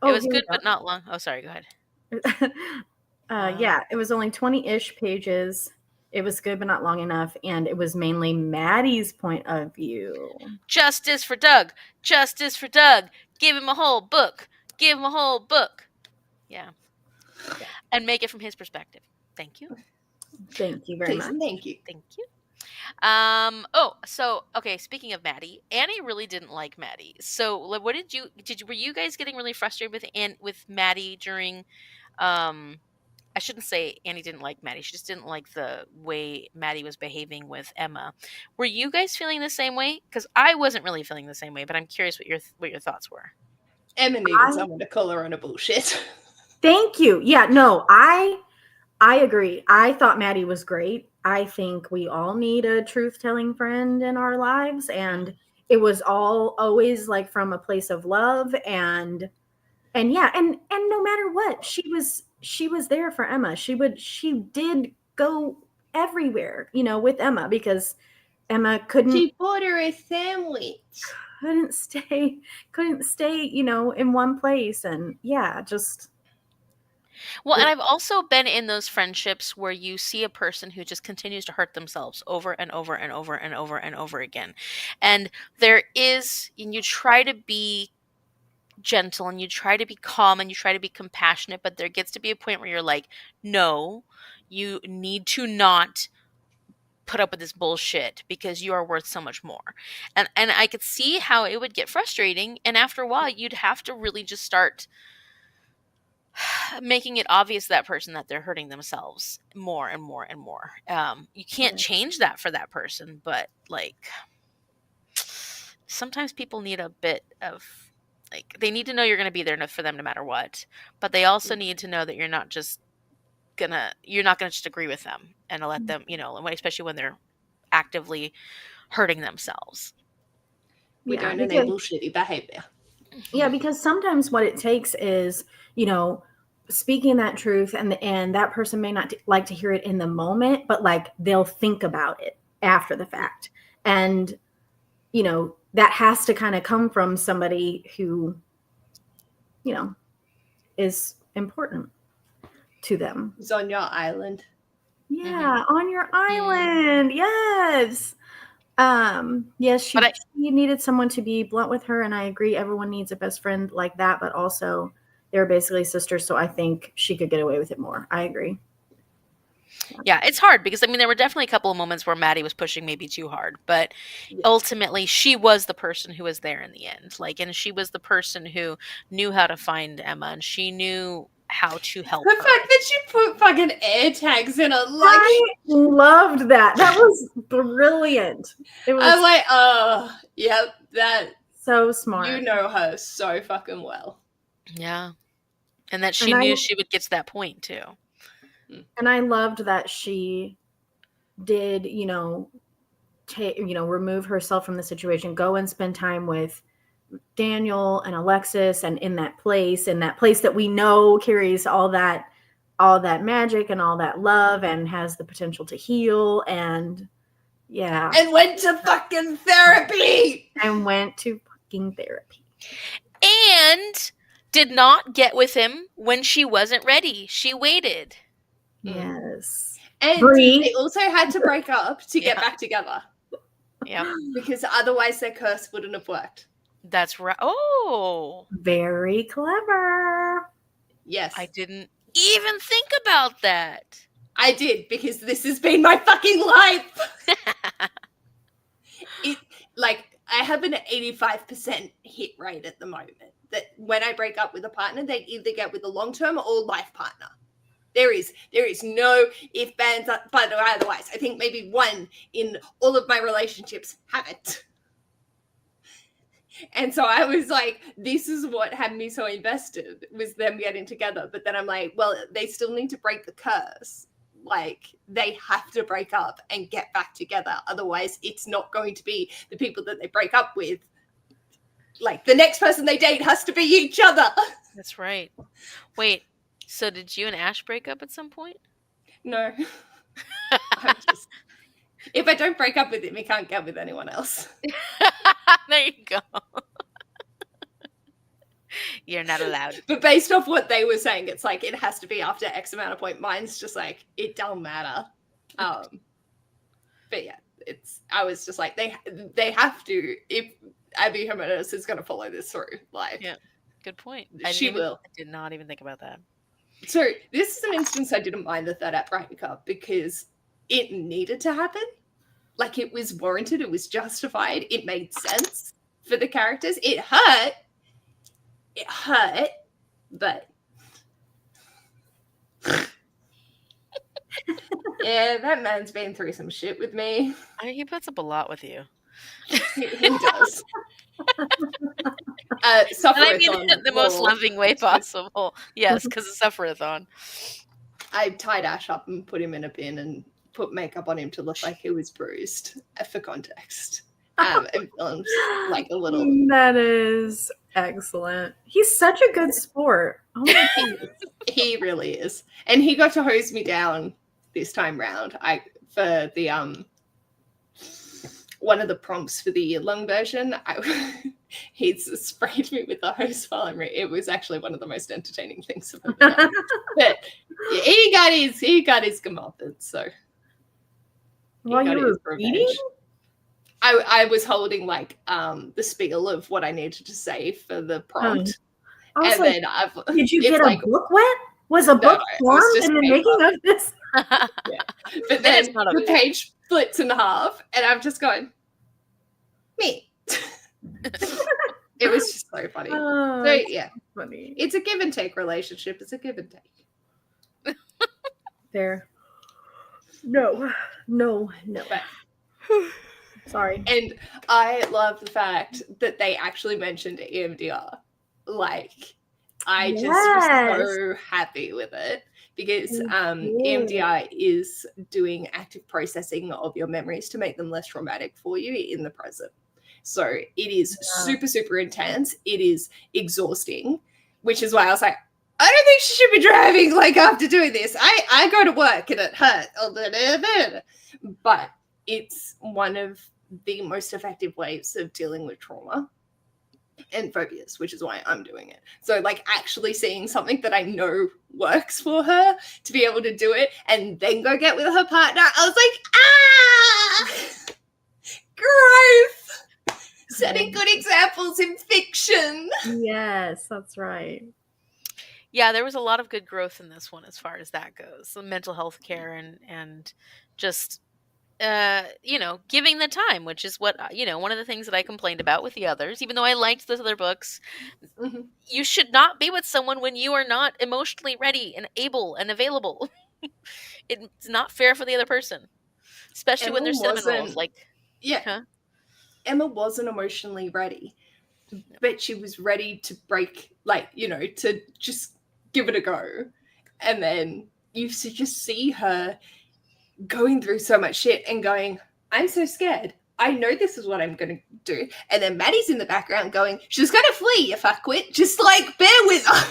[SPEAKER 1] Oh,
[SPEAKER 3] it was good, but not long. Oh, sorry. Go ahead.
[SPEAKER 1] It was only 20-ish pages. It was good, but not long enough. And it was mainly Maddie's point of view.
[SPEAKER 3] Justice for Doug. Justice for Doug. Give him a whole book. Give him a whole book. Yeah. And make it from his perspective. Thank you.
[SPEAKER 1] Thank you very much.
[SPEAKER 2] Thank you.
[SPEAKER 3] Thank you. Speaking of Maddie, Annie really didn't like Maddie. So what were you guys getting really frustrated with Maddie during I shouldn't say Annie didn't like Maddie. She just didn't like the way Maddie was behaving with Emma. Were you guys feeling the same way? Because I wasn't really feeling the same way, but I'm curious what your thoughts were.
[SPEAKER 2] Emma needed someone to call her on a bullshit.
[SPEAKER 1] Thank you. Yeah, no, I agree. I thought Maddie was great. I think we all need a truth-telling friend in our lives, and it was all always like from a place of love and no matter what, she was there for Emma. She did go everywhere, with Emma because Emma couldn't.
[SPEAKER 2] She bought her a sandwich.
[SPEAKER 1] Couldn't stay, in one place, and just.
[SPEAKER 3] Well, and I've also been in those friendships where you see a person who just continues to hurt themselves over and over and over and over and over again. And you try to be gentle and you try to be calm and you try to be compassionate, but there gets to be a point where you're like, no, you need to not put up with this bullshit because you are worth so much more. And I could see how it would get frustrating. And after a while, you'd have to really just start making it obvious to that person that they're hurting themselves more and more and more. You can't change that for that person, but sometimes people need a bit of they need to know you're going to be there for them no matter what, but they also need to know that you're not gonna just agree with them and let them, especially when they're actively hurting themselves.
[SPEAKER 2] We don't enable shitty behavior.
[SPEAKER 1] Yeah, because sometimes what it takes is, speaking that truth and that person may not like to hear it in the moment, but they'll think about it after the fact. And, that has to kind of come from somebody who, is important to them.
[SPEAKER 2] Who's on your island.
[SPEAKER 1] Yeah, on your island. Yes. Yes, she needed someone to be blunt with her, and I agree everyone needs a best friend like that, but also they're basically sisters, so I think she could get away with it more. I agree.
[SPEAKER 3] Yeah, it's hard because, I mean, there were definitely a couple of moments where Maddie was pushing maybe too hard, but ultimately she was the person who was there in the end. Like, and she was the person who knew how to find Emma, and she knew how to help
[SPEAKER 2] The
[SPEAKER 3] her.
[SPEAKER 2] fact that she put fucking air tags in her, like,
[SPEAKER 1] I loved that. That was brilliant. It was
[SPEAKER 2] I'm like, oh, yep, that
[SPEAKER 1] so smart.
[SPEAKER 2] You know her so fucking well.
[SPEAKER 3] Yeah. And that she knew she would get to that point too.
[SPEAKER 1] And I loved that she did, remove herself from the situation, go and spend time with Daniel and Alexis, and in that place that we know carries all that magic and all that love and has the potential to heal, and
[SPEAKER 2] went to fucking therapy.
[SPEAKER 3] And did not get with him when she wasn't ready. She waited.
[SPEAKER 1] Yes.
[SPEAKER 2] And they also had to break up to get back together.
[SPEAKER 3] Yeah.
[SPEAKER 2] Because otherwise their curse wouldn't have worked.
[SPEAKER 3] That's right. Oh.
[SPEAKER 1] Very clever.
[SPEAKER 2] Yes.
[SPEAKER 3] I didn't even think about that.
[SPEAKER 2] I did, because this has been my fucking life. I have an 85% hit rate at the moment. That when I break up with a partner, they either get with a long-term or life partner. There is no if, buts, but or otherwise. I think maybe one in all of my relationships haven't. And so I was like, this is what had me so invested, was them getting together. But then I'm like, well, they still need to break the curse. Like, they have to break up and get back together. Otherwise, it's not going to be the people that they break up with. Like, the next person they date has to be each other.
[SPEAKER 3] That's right. Wait, so did you and Ash break up at some point?
[SPEAKER 2] No. If I don't break up with him, he can't get with anyone else.
[SPEAKER 3] There you go. You're not allowed.
[SPEAKER 2] But based off what they were saying, it's like it has to be after X amount of point. Mine's just like, it don't matter. But yeah, I was just like, they have to, if Abby Jimenez is going to follow this through. Like,
[SPEAKER 3] yeah, good point.
[SPEAKER 2] She will.
[SPEAKER 3] I did not even think about that.
[SPEAKER 2] So this is an instance I didn't mind the third act breakup because it needed to happen. Like, it was warranted. It was justified. It made sense for the characters. It hurt. But yeah, that man's been through some shit with me.
[SPEAKER 3] He puts up a lot with you.
[SPEAKER 2] He does. Sufferathon.
[SPEAKER 3] The most loving way possible. Yes, because of Sufferathon.
[SPEAKER 2] I tied Ash up and put him in a bin and put makeup on him to look like he was bruised, for context. Like a little.
[SPEAKER 1] That is excellent. He's such a good sport. Oh my goodness.
[SPEAKER 2] He really is. And he got to hose me down this time round. For the one of the prompts for the year-long version, he sprayed me with the hose while I'm reading. It was actually one of the most entertaining things I've ever done. But he got his comeuppance, so
[SPEAKER 1] while you were reading?
[SPEAKER 2] I was holding like the spiel of what I needed to say for the prompt. And
[SPEAKER 1] like,
[SPEAKER 2] then
[SPEAKER 1] did you get a book wet? Was a book formed in the making of this?
[SPEAKER 2] Yeah. But then the page splits in half, and I'm just going, me. It was just so funny. So yeah,
[SPEAKER 1] funny.
[SPEAKER 2] It's a give and take relationship. It's a give and take.
[SPEAKER 1] There. No.
[SPEAKER 2] But,
[SPEAKER 1] sorry.
[SPEAKER 2] And I love the fact that they actually mentioned EMDR. Like, I just was so happy with it because EMDR is doing active processing of your memories to make them less traumatic for you in the present. So it is super, super intense. It is exhausting, which is why I was like, I don't think she should be driving like after doing this. I go to work and it hurt. But it's one of the most effective ways of dealing with trauma. and phobias, which is why I'm doing it. So like actually seeing something that I know works for her to be able to do it and then go get with her partner, I was like, growth! Setting good examples in fiction.
[SPEAKER 1] Yes, that's right.
[SPEAKER 3] Yeah, there was a lot of good growth in this one as far as that goes. The mental health care and just giving the time, which is what one of the things that I complained about with the others, even though I liked those other books.
[SPEAKER 2] Mm-hmm.
[SPEAKER 3] You should not be with someone when you are not emotionally ready and able and available. It's not fair for the other person, especially when they're cinnamon rolls. Like,
[SPEAKER 2] yeah,
[SPEAKER 3] huh?
[SPEAKER 2] Emma wasn't emotionally ready, but she was ready to break, to just give it a go. And then you just see her going through so much shit and going, I'm so scared. I know this is what I'm going to do. And then Maddie's in the background going, she's going to flee, you fuckwit. Just bear with her.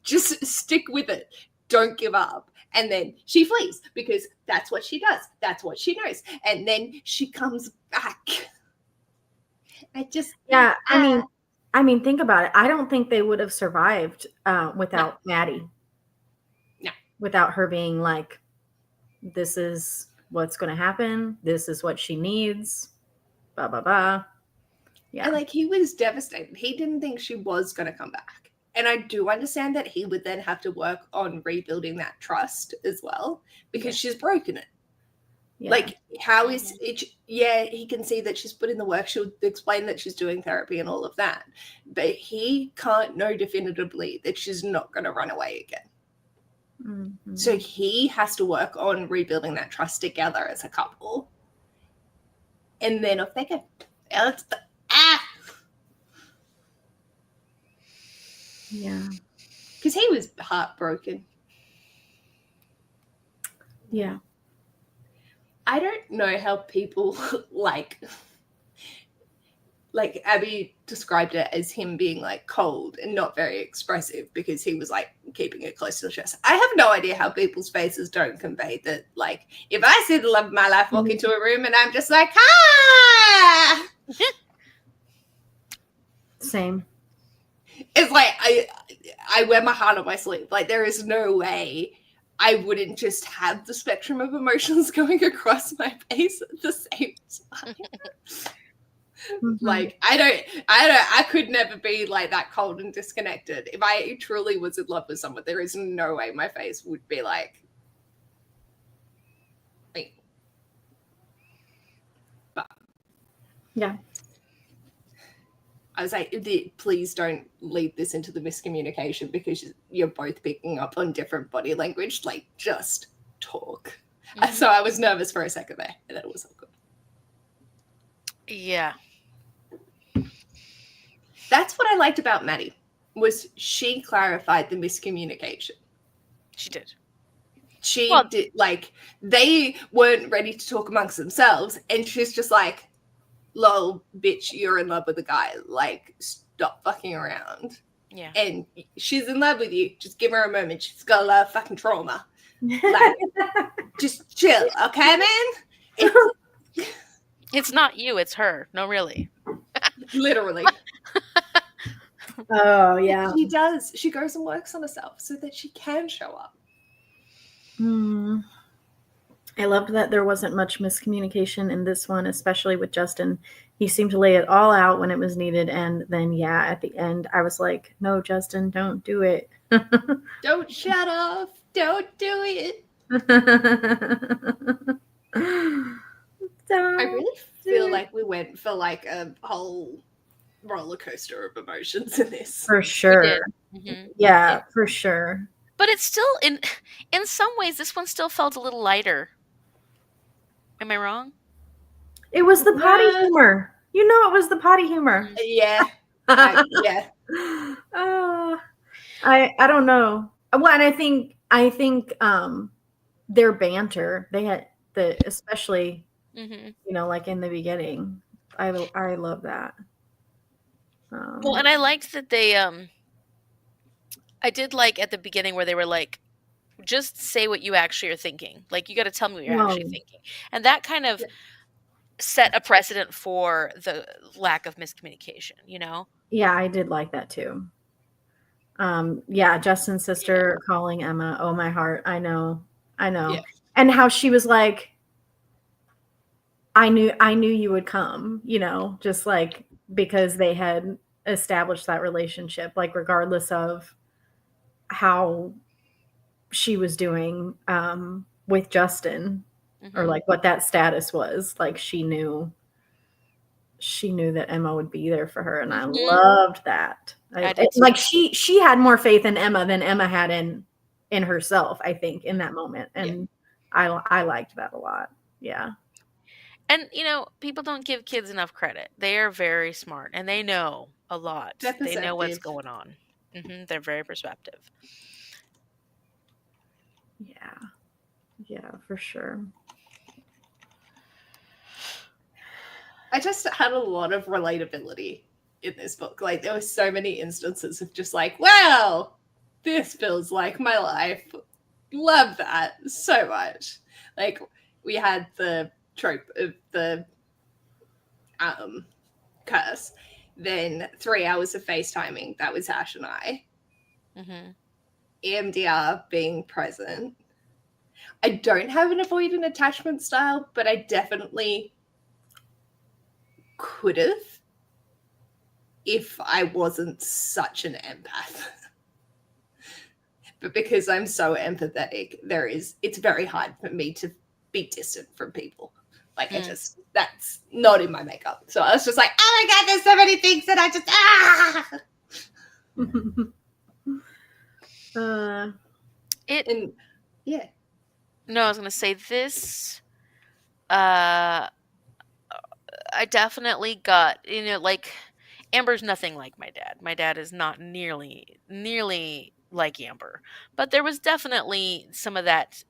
[SPEAKER 2] Just stick with it. Don't give up. And then she flees because that's what she does. That's what she knows. And then she comes back.
[SPEAKER 1] I mean, think about it. I don't think they would have survived without Maddie.
[SPEAKER 2] No.
[SPEAKER 1] Without her being like, this is what's going to happen. This is what she needs. Blah, blah, blah.
[SPEAKER 2] Yeah. And he was devastated. He didn't think she was going to come back. And I do understand that he would then have to work on rebuilding that trust as well because she's broken it. Yeah. How is it? Yeah, he can see that she's put in the work. She'll explain that she's doing therapy and all of that. But he can't know definitively that she's not going to run away again. Mm-hmm. So he has to work on rebuilding that trust together as a couple. And then off they go.
[SPEAKER 1] Yeah.
[SPEAKER 2] Because he was heartbroken.
[SPEAKER 1] Yeah.
[SPEAKER 2] I don't know how people like Abby described it as him being cold and not very expressive because he was keeping it close to the chest. I have no idea how people's faces don't convey that. If I see the love of my life walk into a room and I'm just like, ah!
[SPEAKER 1] Same.
[SPEAKER 2] It's I wear my heart on my sleeve. There is no way I wouldn't just have the spectrum of emotions going across my face at the same time. Mm-hmm. I could never be that cold and disconnected. If I truly was in love with someone, there is no way my face would be but
[SPEAKER 1] yeah.
[SPEAKER 2] I was please don't lead this into the miscommunication because you're both picking up on different body language. Just talk. Mm-hmm. So I was nervous for a second there, and then it was all good.
[SPEAKER 3] Yeah.
[SPEAKER 2] That's what I liked about Maddie, was she clarified the miscommunication.
[SPEAKER 3] She did.
[SPEAKER 2] She did, they weren't ready to talk amongst themselves, and she's just lol, bitch, you're in love with a guy. Stop fucking around.
[SPEAKER 3] Yeah.
[SPEAKER 2] And she's in love with you. Just give her a moment. She's got a lot of fucking trauma. Just chill, okay, man?
[SPEAKER 3] It's not you, it's her. No, really.
[SPEAKER 2] Literally.
[SPEAKER 1] Oh, yeah.
[SPEAKER 2] She does. She goes and works on herself so that she can show up.
[SPEAKER 1] I loved that there wasn't much miscommunication in this one, especially with Justin. He seemed to lay it all out when it was needed. And then, at the end, I was like, no, Justin, don't do it.
[SPEAKER 2] Don't shut off. Don't do it. I really feel like we went for a whole roller coaster of emotions in this.
[SPEAKER 1] For sure. Mm-hmm. Yeah, for sure.
[SPEAKER 3] But it's still, in some ways, this one still felt a little lighter. Am I wrong?
[SPEAKER 1] It was the potty humor. It was the potty humor.
[SPEAKER 2] Yeah. Yeah.
[SPEAKER 1] I don't know. Well, and I think their banter, they had especially, mm-hmm. In the beginning, I love that.
[SPEAKER 3] Well, and I liked that they, I did at the beginning where they were just say what you actually are thinking. You got to tell me what you're actually thinking. And that kind of set a precedent for the lack of miscommunication, you know?
[SPEAKER 1] Yeah, I did like that too. Yeah, Justin's sister calling Emma, "Oh my heart." I know.
[SPEAKER 2] Yeah.
[SPEAKER 1] And how she was like, I knew you would come, you know, just like because they had established that relationship, like regardless of how she was doing with Justin or like what that status was. Like she knew that Emma would be there for her, and I loved that.
[SPEAKER 3] I did too.
[SPEAKER 1] Like she had more faith in Emma than Emma had in herself, I think, in that moment, and I liked that a lot. Yeah.
[SPEAKER 3] And, you know, people don't give kids enough credit. They are very smart and they know a lot.
[SPEAKER 2] They're
[SPEAKER 3] They know what's
[SPEAKER 2] perceptive.
[SPEAKER 3] going on. They're very perceptive.
[SPEAKER 1] Yeah. Yeah, for sure.
[SPEAKER 2] I just had a lot of relatability in this book. Like, there were so many instances of just like, wow, this feels like my life. Love that so much. Like, we had the trope of the curse. Then 3 hours of FaceTiming. That was Ash and I. EMDR being present. I don't have an avoidant attachment style, but I definitely could have if I wasn't such an empath. But because I'm so empathetic, it's very hard for me to be distant from people. Like, that's not in my makeup. So I was just like, oh my God, there's so many things that I just, yeah.
[SPEAKER 3] No, I was going to say this, I definitely got, you know, like, Amber's nothing like my dad. My dad is not nearly like Amber. But there was definitely some of that,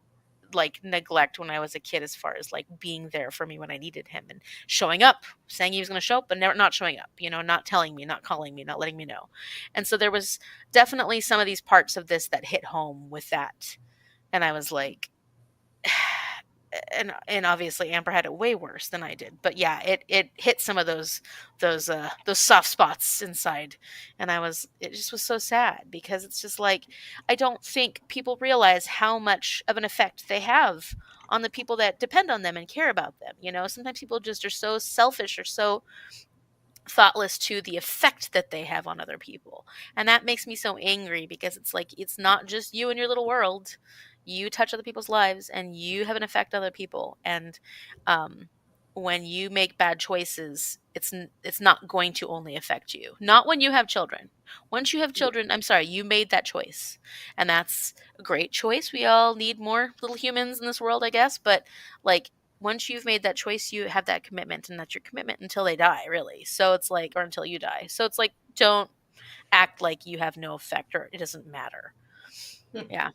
[SPEAKER 3] like, neglect when I was a kid as far as, like, being there for me when I needed him and showing up, saying he was going to show up, but never not showing up, you know, not telling me, not calling me, not letting me know. And so there was definitely some of these parts of this that hit home with that. And I was like, and obviously Amber had it way worse than I did, but yeah, it hit some of those soft spots inside, and it just was so sad because it's just like, I don't think people realize how much of an effect they have on the people that depend on them and care about them. You know, sometimes people just are so selfish or so thoughtless to the effect that they have on other people, and that makes me so angry because it's like, it's not just you and your little world. You touch other people's lives and you have an effect on other people, and when you make bad choices, it's not going to only affect you. Not when you have children. Once you have children, I'm sorry, you made that choice, and that's a great choice. We all need more little humans in this world, I guess, but like, once you've made that choice, you have that commitment, and that's your commitment until they die, really. So it's like, or until you die. So it's like, don't act like you have no effect or it doesn't matter. Yeah.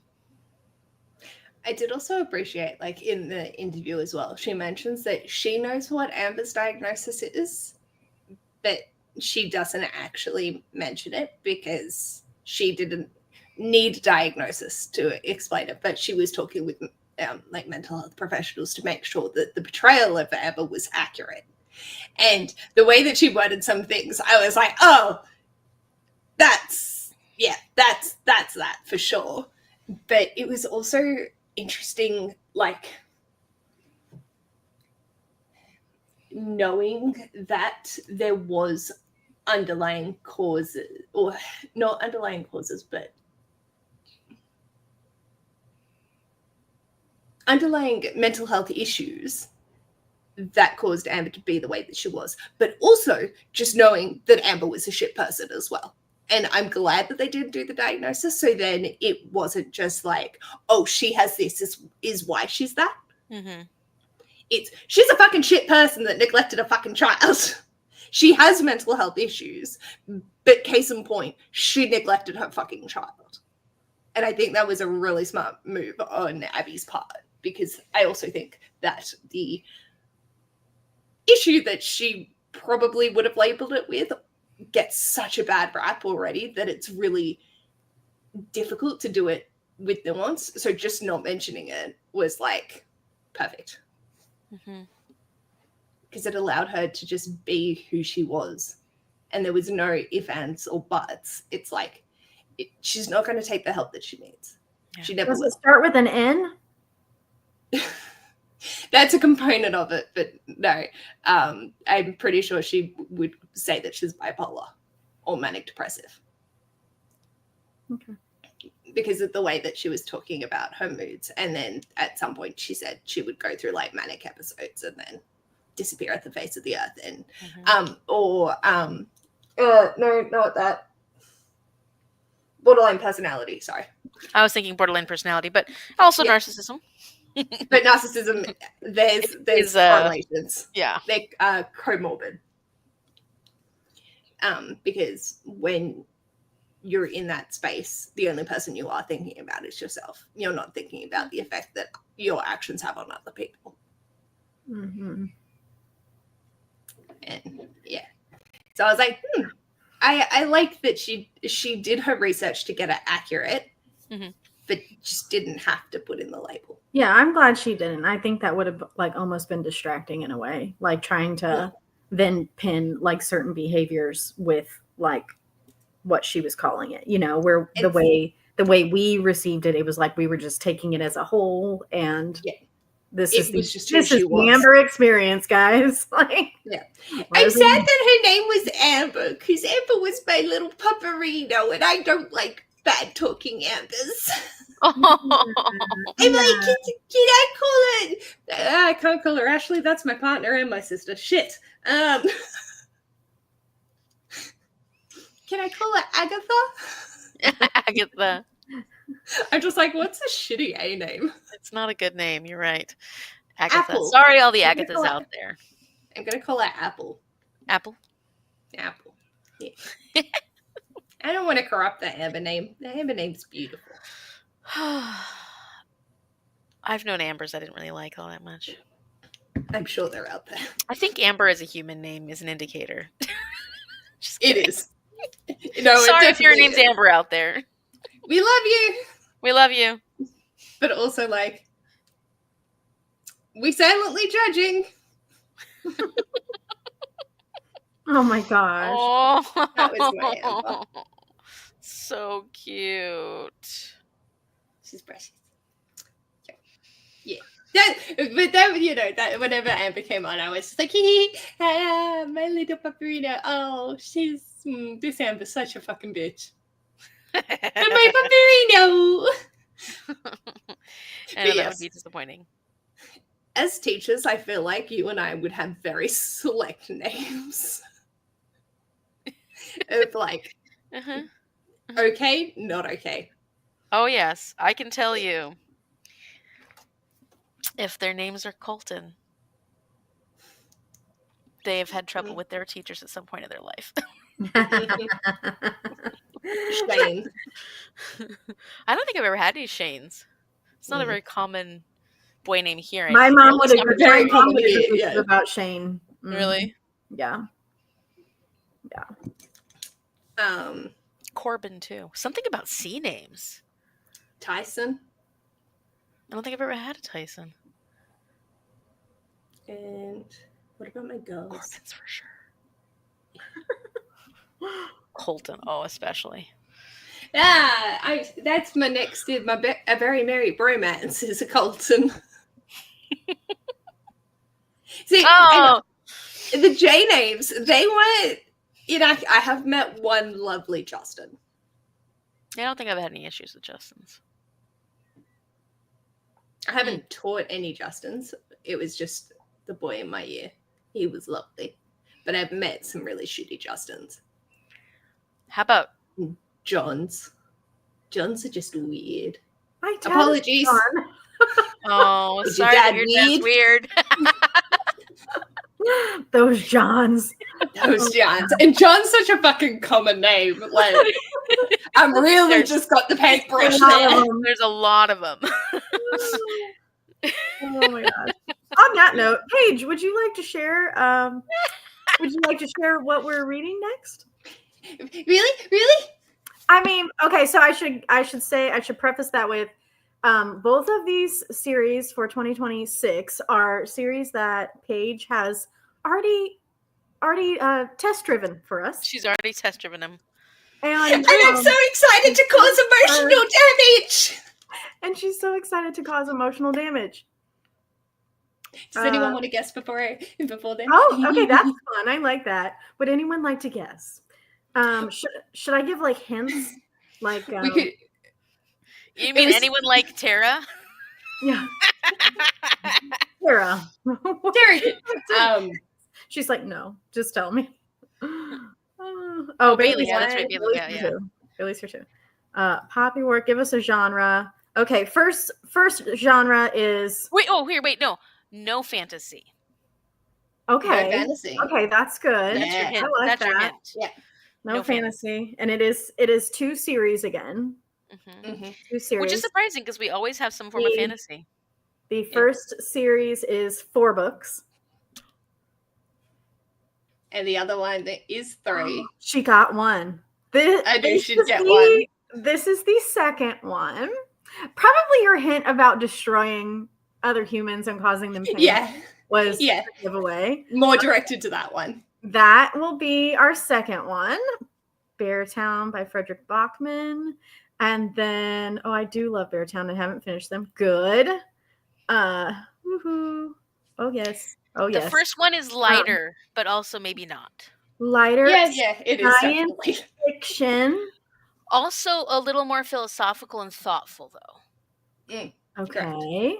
[SPEAKER 2] I did also appreciate, like, in the interview as well, she mentions that she knows what Amber's diagnosis is, but she doesn't actually mention it because she didn't need diagnosis to explain it, but she was talking with like mental health professionals to make sure that the portrayal of Amber was accurate. And the way that she worded some things, I was like, oh, that's that for sure. But it was also interesting, like, knowing that there was underlying causes, or not underlying causes, but underlying mental health issues that caused Amber to be the way that she was, but also just knowing that Amber was a shit person as well. And I'm glad that they didn't do the diagnosis, so then it wasn't just like, oh, she has this is why she's that. It's, she's a fucking shit person that neglected a fucking child. She has mental health issues, but case in point, she neglected her fucking child. And I think that was a really smart move on Abby's part, because I also think that the issue that she probably would have labeled it with gets such a bad rap already that it's really difficult to do it with nuance. So just not mentioning it was like perfect. because it allowed her to just be who she was. And there was no ifs, ands, or buts. It's like, she's not going to take the help that she needs.
[SPEAKER 3] Yeah.
[SPEAKER 2] She never
[SPEAKER 1] Does
[SPEAKER 2] will.
[SPEAKER 1] it start with an N?
[SPEAKER 2] That's a component of it, but no. I'm pretty sure she would say that she's bipolar or manic depressive.
[SPEAKER 1] Okay.
[SPEAKER 2] Because of the way that she was talking about her moods. And then at some point she said she would go through like manic episodes and then disappear at the face of the earth. And no, not that. Borderline personality, sorry.
[SPEAKER 3] I was thinking borderline personality, but also narcissism.
[SPEAKER 2] But narcissism, there's correlations.
[SPEAKER 3] Yeah.
[SPEAKER 2] They're comorbid. Because when you're in that space, the only person you are thinking about is yourself. You're not thinking about the effect that your actions have on other people.
[SPEAKER 1] Mm-hmm.
[SPEAKER 2] And yeah. So I was like, I like that she did her research to get it accurate, but just didn't have to put in the label.
[SPEAKER 1] Yeah, I'm glad she didn't. I think that would have like almost been distracting in a way, like trying to then pin like certain behaviors with like what she was calling it, you know, where the way we received it, it was like we were just taking it as a whole, and this is the Amber experience, guys. Like,
[SPEAKER 2] I'm sad that her name was Amber because Amber was my little pupperino, and I don't like bad talking Ambers. I'm like, can I call it? I can't call her Ashley. That's my partner and my sister. Shit. Can I call her Agatha?
[SPEAKER 3] Agatha.
[SPEAKER 2] I'm just like, what's a shitty A name?
[SPEAKER 3] It's not a good name. You're right. Agatha.
[SPEAKER 2] Apple.
[SPEAKER 3] Sorry, all the Agathas out there.
[SPEAKER 2] I'm going to call her Apple.
[SPEAKER 3] Apple?
[SPEAKER 2] Apple. Yeah. I don't want to corrupt the Amber name. The Amber name's beautiful.
[SPEAKER 3] I've known Ambers I didn't really like all that much.
[SPEAKER 2] I'm sure they're out there.
[SPEAKER 3] I think Amber as a human name is an indicator.
[SPEAKER 2] It is. No,
[SPEAKER 3] sorry if your name's Amber out there.
[SPEAKER 2] We love you.
[SPEAKER 3] We love you.
[SPEAKER 2] But also, like, we silently judging.
[SPEAKER 1] Oh my gosh.
[SPEAKER 3] Oh,
[SPEAKER 2] that was my Amber.
[SPEAKER 3] So cute.
[SPEAKER 2] She's precious. Yeah. But that, you know, that whenever Amber came on, I was just like, my little pupperino. Oh, this Amber's such a fucking bitch. And my pupperino.
[SPEAKER 3] I know that would be disappointing.
[SPEAKER 2] As teachers, I feel like you and I would have very select names. Of like, okay, not okay.
[SPEAKER 3] Oh, yes. I can tell you. If their names are Colton, they have had trouble with their teachers at some point in their life.
[SPEAKER 2] Shane.
[SPEAKER 3] I don't think I've ever had any Shanes. It's not a very common boy name here.
[SPEAKER 1] My mom would agree.
[SPEAKER 2] Very common here,
[SPEAKER 1] about Shane.
[SPEAKER 3] Mm-hmm. Really?
[SPEAKER 1] Yeah.
[SPEAKER 3] Corbin too. Something about C names.
[SPEAKER 2] Tyson.
[SPEAKER 3] I don't think I've ever had a Tyson.
[SPEAKER 2] And what about my girls?
[SPEAKER 3] Corbin's for sure. Colton, especially.
[SPEAKER 2] Yeah, that's my next. A very merry bromance is a Colton. See, the J names, they weren't. You know, I have met one lovely Justin.
[SPEAKER 3] I don't think I've had any issues with Justins.
[SPEAKER 2] I haven't taught any Justins. It was just the boy in my year. He was lovely. But I've met some really shitty Justins.
[SPEAKER 3] How about
[SPEAKER 2] Johns? Johns are just weird.
[SPEAKER 1] Apologies.
[SPEAKER 3] Oh, sorry, your dad's weird.
[SPEAKER 1] Those Johns.
[SPEAKER 2] Those Johns. And John's such a fucking common name. Like, I'm really just got the paintbrush there.
[SPEAKER 3] There's a lot of them.
[SPEAKER 1] Oh my gosh. On that note, Paige, would you like to share what we're reading next?
[SPEAKER 2] Really?
[SPEAKER 1] I mean, okay, so I should preface that with both of these series for 2026 are series that Paige has already test driven for us.
[SPEAKER 3] She's already test driven him.
[SPEAKER 1] And
[SPEAKER 2] I'm so excited to cause emotional damage.
[SPEAKER 1] And she's so excited to cause emotional damage.
[SPEAKER 2] Does anyone want to guess before then?
[SPEAKER 1] Oh, okay, that's fun. I like that. Would anyone like to guess? Should I give like hints? Like
[SPEAKER 2] we could.
[SPEAKER 3] You mean anyone like Tara?
[SPEAKER 1] Yeah. Tara.
[SPEAKER 2] Tara.
[SPEAKER 1] She's like, no, just tell me.
[SPEAKER 3] Bailey. Yeah, that's right. Bailey. Yeah.
[SPEAKER 1] Bailey's here too. Poppy work. Give us a genre. Okay, first genre is.
[SPEAKER 3] Wait. No fantasy.
[SPEAKER 1] Okay.
[SPEAKER 2] No fantasy.
[SPEAKER 1] Okay, that's good.
[SPEAKER 3] That's your hint.
[SPEAKER 1] I like
[SPEAKER 3] that's
[SPEAKER 1] that.
[SPEAKER 3] your hint.
[SPEAKER 1] Yeah. No fantasy. And it is 2 series again.
[SPEAKER 3] Mm-hmm.
[SPEAKER 1] 2 series.
[SPEAKER 3] Which is surprising because we always have some form of fantasy.
[SPEAKER 1] The first series is 4 books.
[SPEAKER 2] And the other one is 3.
[SPEAKER 1] She got 1.
[SPEAKER 2] I knew she'd get 1.
[SPEAKER 1] This is the second one. Probably your hint about destroying other humans and causing them pain was a giveaway.
[SPEAKER 2] More directed to that one.
[SPEAKER 1] That will be our second one. Beartown by Frederick Bachman. And then, I do love Beartown. I haven't finished them. Good. Woohoo. Oh, yes.
[SPEAKER 3] The first one is lighter, but also maybe not.
[SPEAKER 1] Lighter.
[SPEAKER 2] Yeah, it is
[SPEAKER 1] science fiction.
[SPEAKER 3] Also a little more philosophical and thoughtful, though.
[SPEAKER 1] Okay.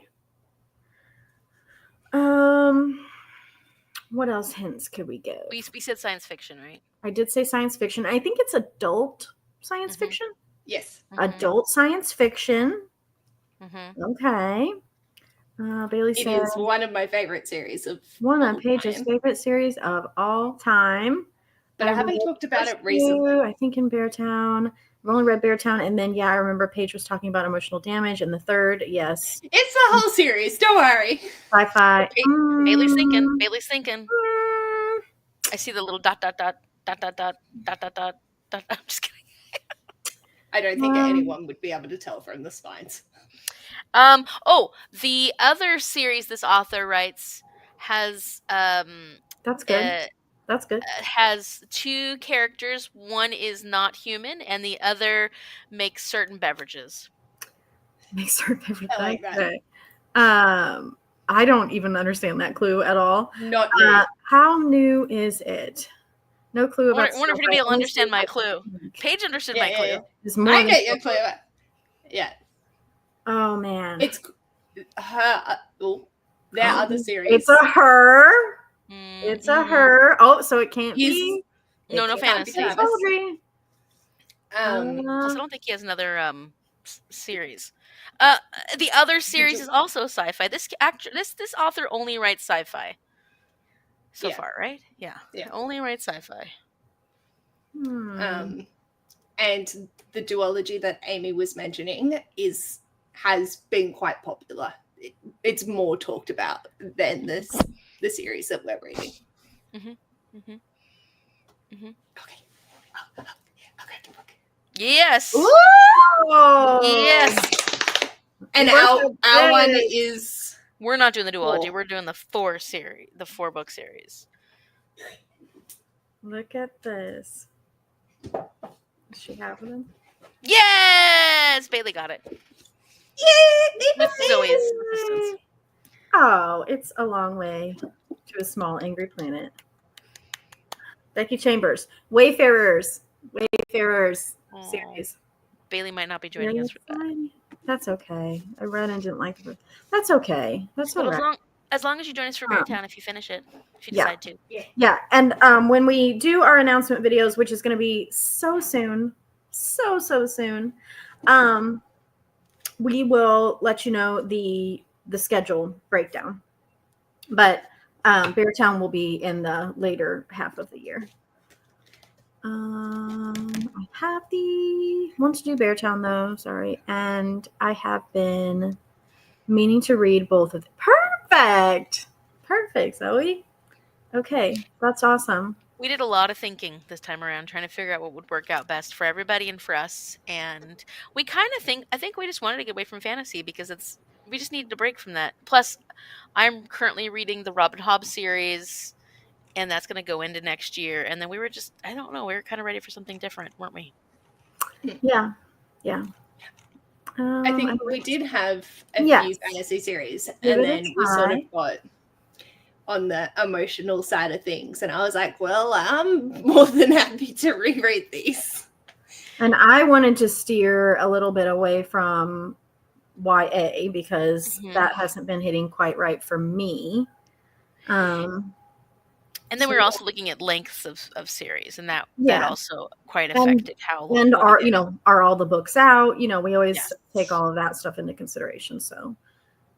[SPEAKER 1] What else hints could we give?
[SPEAKER 3] We said science fiction, right?
[SPEAKER 1] I did say science fiction. I think it's adult science fiction.
[SPEAKER 2] Yes.
[SPEAKER 1] Adult science fiction. Okay. Bailey said
[SPEAKER 2] it is one of my favorite series of
[SPEAKER 1] one of Paige's favorite series of all time.
[SPEAKER 2] But I haven't talked about it recently.
[SPEAKER 1] I think in Beartown. I've only read Beartown, and then I remember Paige was talking about emotional damage. And the third, yes,
[SPEAKER 2] it's the whole series. Don't worry.
[SPEAKER 1] Sci-fi.
[SPEAKER 3] Bailey's thinking. Bailey's thinking. I see the little dot. I'm just kidding.
[SPEAKER 2] I don't think anyone would be able to tell from the spines.
[SPEAKER 3] The other series this author writes has
[SPEAKER 1] that's good. That's good.
[SPEAKER 3] Has 2 characters. One is not human, and the other makes certain beverages.
[SPEAKER 1] I
[SPEAKER 2] like that.
[SPEAKER 1] I don't even understand that clue at all.
[SPEAKER 2] Not new.
[SPEAKER 1] How new is it? No clue about.
[SPEAKER 3] I wonder if anybody will understand my clue. Paige understood my clue.
[SPEAKER 2] Yeah. I get your clue. Yeah.
[SPEAKER 1] Oh man.
[SPEAKER 2] It's her. There are other series.
[SPEAKER 1] It's a her. It's a her. Oh, so it can't be.
[SPEAKER 3] No fantasy.
[SPEAKER 1] I
[SPEAKER 3] also don't think he has another series. The other series is also sci-fi. This author only writes sci-fi. So far, right? Yeah. Only writes sci-fi.
[SPEAKER 2] And the duology that Amy was mentioning has been quite popular. It's more talked about than the series that we're reading. Okay. I'll grab the book.
[SPEAKER 3] Yes.
[SPEAKER 1] Ooh!
[SPEAKER 3] Yes.
[SPEAKER 2] And our one is.
[SPEAKER 3] We're not doing the duology. We're doing the 4-book series.
[SPEAKER 1] Look at this. Does she have them?
[SPEAKER 3] Yes! Bailey got it.
[SPEAKER 2] Yay!
[SPEAKER 3] With Zoe's assistance.
[SPEAKER 1] Oh, it's a long way to a small angry planet. Becky Chambers. Wayfarers series.
[SPEAKER 3] Bailey might not be joining us for that.
[SPEAKER 1] That's okay. I read and didn't like it. That's okay. That's all right.
[SPEAKER 3] As long as you join us for Beartown, if you finish it, if you decide to.
[SPEAKER 1] Yeah. And when we do our announcement videos, which is going to be so soon, so soon, we will let you know the schedule breakdown. But Beartown will be in the later half of the year. I have want to do Beartown though, sorry. And I have been meaning to read both of them. Perfect, Zoe. Okay, that's awesome.
[SPEAKER 3] We did a lot of thinking this time around, trying to figure out what would work out best for everybody and for us. And we kind of I think we just wanted to get away from fantasy because we just needed a break from that. Plus, I'm currently reading the Robin Hobb series, and that's going to go into next year. And then we were just, I don't know, we were kind of ready for something different, weren't we?
[SPEAKER 1] Yeah.
[SPEAKER 2] I think we did have a few fantasy series, and then we sort of got on the emotional side of things, and I was like, well, I'm more than happy to reread these.
[SPEAKER 1] And I wanted to steer a little bit away from YA because that hasn't been hitting quite right for me.
[SPEAKER 3] And then we were also looking at lengths of series, and that also quite affected how long.
[SPEAKER 1] And are all the books out? We always take all of that stuff into consideration. So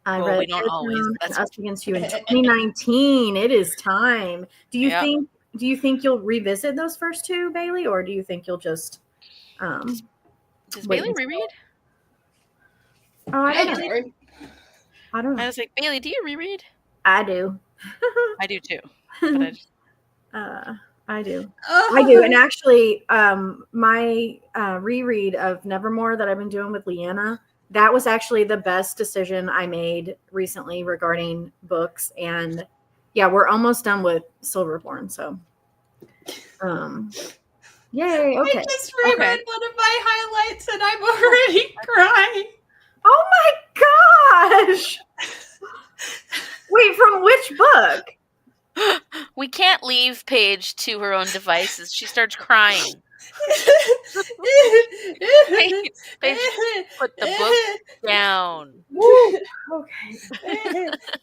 [SPEAKER 1] I read
[SPEAKER 3] we don't always.
[SPEAKER 1] That's Us Against You in 2019. It is time. Do you think you'll revisit those first two, Bailey, or do you think you'll just
[SPEAKER 3] does Bailey reread?
[SPEAKER 1] Oh, I don't know.
[SPEAKER 3] I was like, Bailey, do you reread?
[SPEAKER 1] I do.
[SPEAKER 3] I do too. But
[SPEAKER 1] I do. I do. And actually, my reread of Nevermore that I've been doing with Leanna, that was actually the best decision I made recently regarding books. And yeah, we're almost done with Silverborn. So, yay. Okay.
[SPEAKER 2] I just reread one of my highlights and I'm already crying.
[SPEAKER 1] Oh my gosh. Wait, from which book?
[SPEAKER 3] We can't leave Paige to her own devices. She starts crying. Paige, put the book down.
[SPEAKER 1] Okay.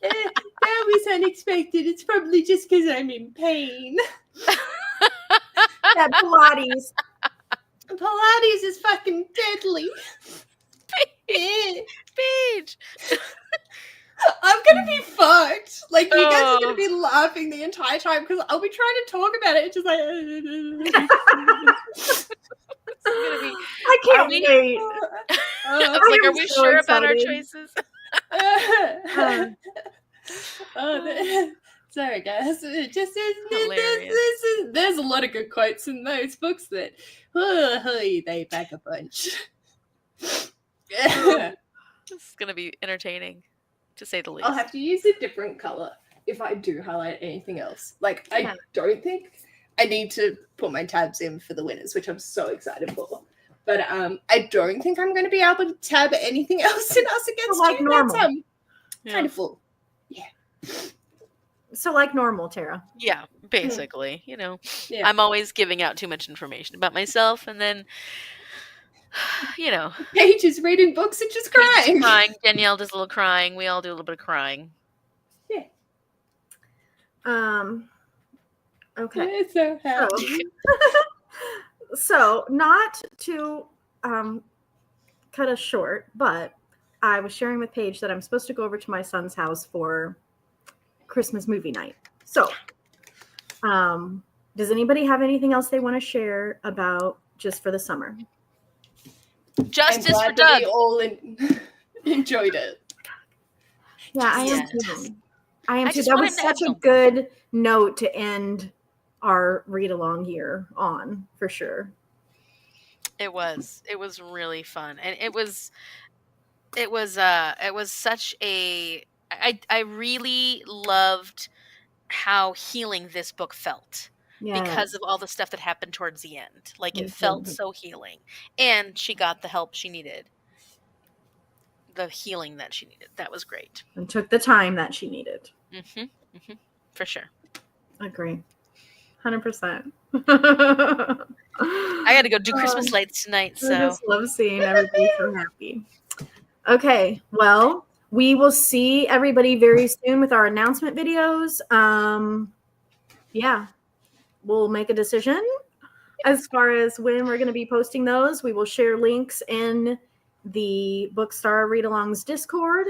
[SPEAKER 2] That was unexpected. It's probably just because I'm in pain.
[SPEAKER 1] That Pilates.
[SPEAKER 2] Pilates is fucking deadly.
[SPEAKER 3] Paige.
[SPEAKER 2] I'm gonna be fucked. Like, you guys are gonna be laughing the entire time because I'll be trying to talk about it. It's just like,
[SPEAKER 3] It's gonna be.
[SPEAKER 1] I can't wait.
[SPEAKER 3] Are we so sure about our choices?
[SPEAKER 2] Sorry, guys. It just there's a lot of good quotes in those books that they pack a punch.
[SPEAKER 3] This is gonna be entertaining, to say the least.
[SPEAKER 2] I'll have to use a different color if I do highlight anything else. Like, I don't think I need to put my tabs in for the winners, which I'm so excited for. But I don't think I'm going to be able to tab anything else in Us Against
[SPEAKER 1] like
[SPEAKER 2] You.
[SPEAKER 1] Normal.
[SPEAKER 2] That's kind of full. Yeah.
[SPEAKER 1] So like normal, Tara.
[SPEAKER 3] Yeah, basically. I'm always giving out too much information about myself, and then
[SPEAKER 2] Paige is reading books and just crying.
[SPEAKER 3] Danielle does a little crying. We all do a little bit of crying.
[SPEAKER 2] Yeah.
[SPEAKER 1] Okay.
[SPEAKER 2] I'm so happy.
[SPEAKER 1] So not to cut us short, but I was sharing with Paige that I'm supposed to go over to my son's house for Christmas movie night. So does anybody have anything else they want to share about just for the summer?
[SPEAKER 3] Justice for Doug.
[SPEAKER 2] We all enjoyed it.
[SPEAKER 1] Yeah, I am too. I am too. That was such a good note to end our read along year on, for sure.
[SPEAKER 3] It was really fun, and it was such a. I really loved how healing this book felt. Yeah. Because of all the stuff that happened towards the end. Like, it felt so healing. And she got the help she needed. The healing that she needed. That was great.
[SPEAKER 1] And took the time that she needed.
[SPEAKER 3] For sure.
[SPEAKER 1] Agree. 100%.
[SPEAKER 3] I got to go do Christmas lights tonight, so.
[SPEAKER 1] I just love seeing everybody so happy. Okay, well, we will see everybody very soon with our announcement videos. Yeah. We'll make a decision as far as when we're going to be posting those. We will share links in the bookStara Readalongs Discord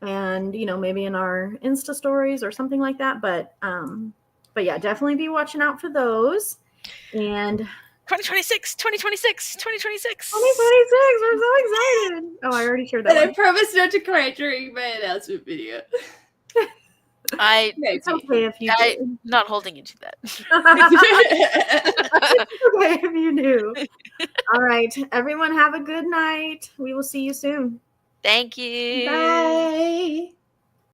[SPEAKER 1] and, maybe in our Insta stories or something like that. But yeah, definitely be watching out for those. And
[SPEAKER 3] 2026.
[SPEAKER 1] We're so excited. Oh, I already shared that.
[SPEAKER 2] And I promised not to cry during my announcement video.
[SPEAKER 1] It's okay if you do.
[SPEAKER 3] Not holding you to that.
[SPEAKER 1] It's okay if you do. All right. Everyone have a good night. We will see you soon.
[SPEAKER 3] Thank you.
[SPEAKER 2] Bye.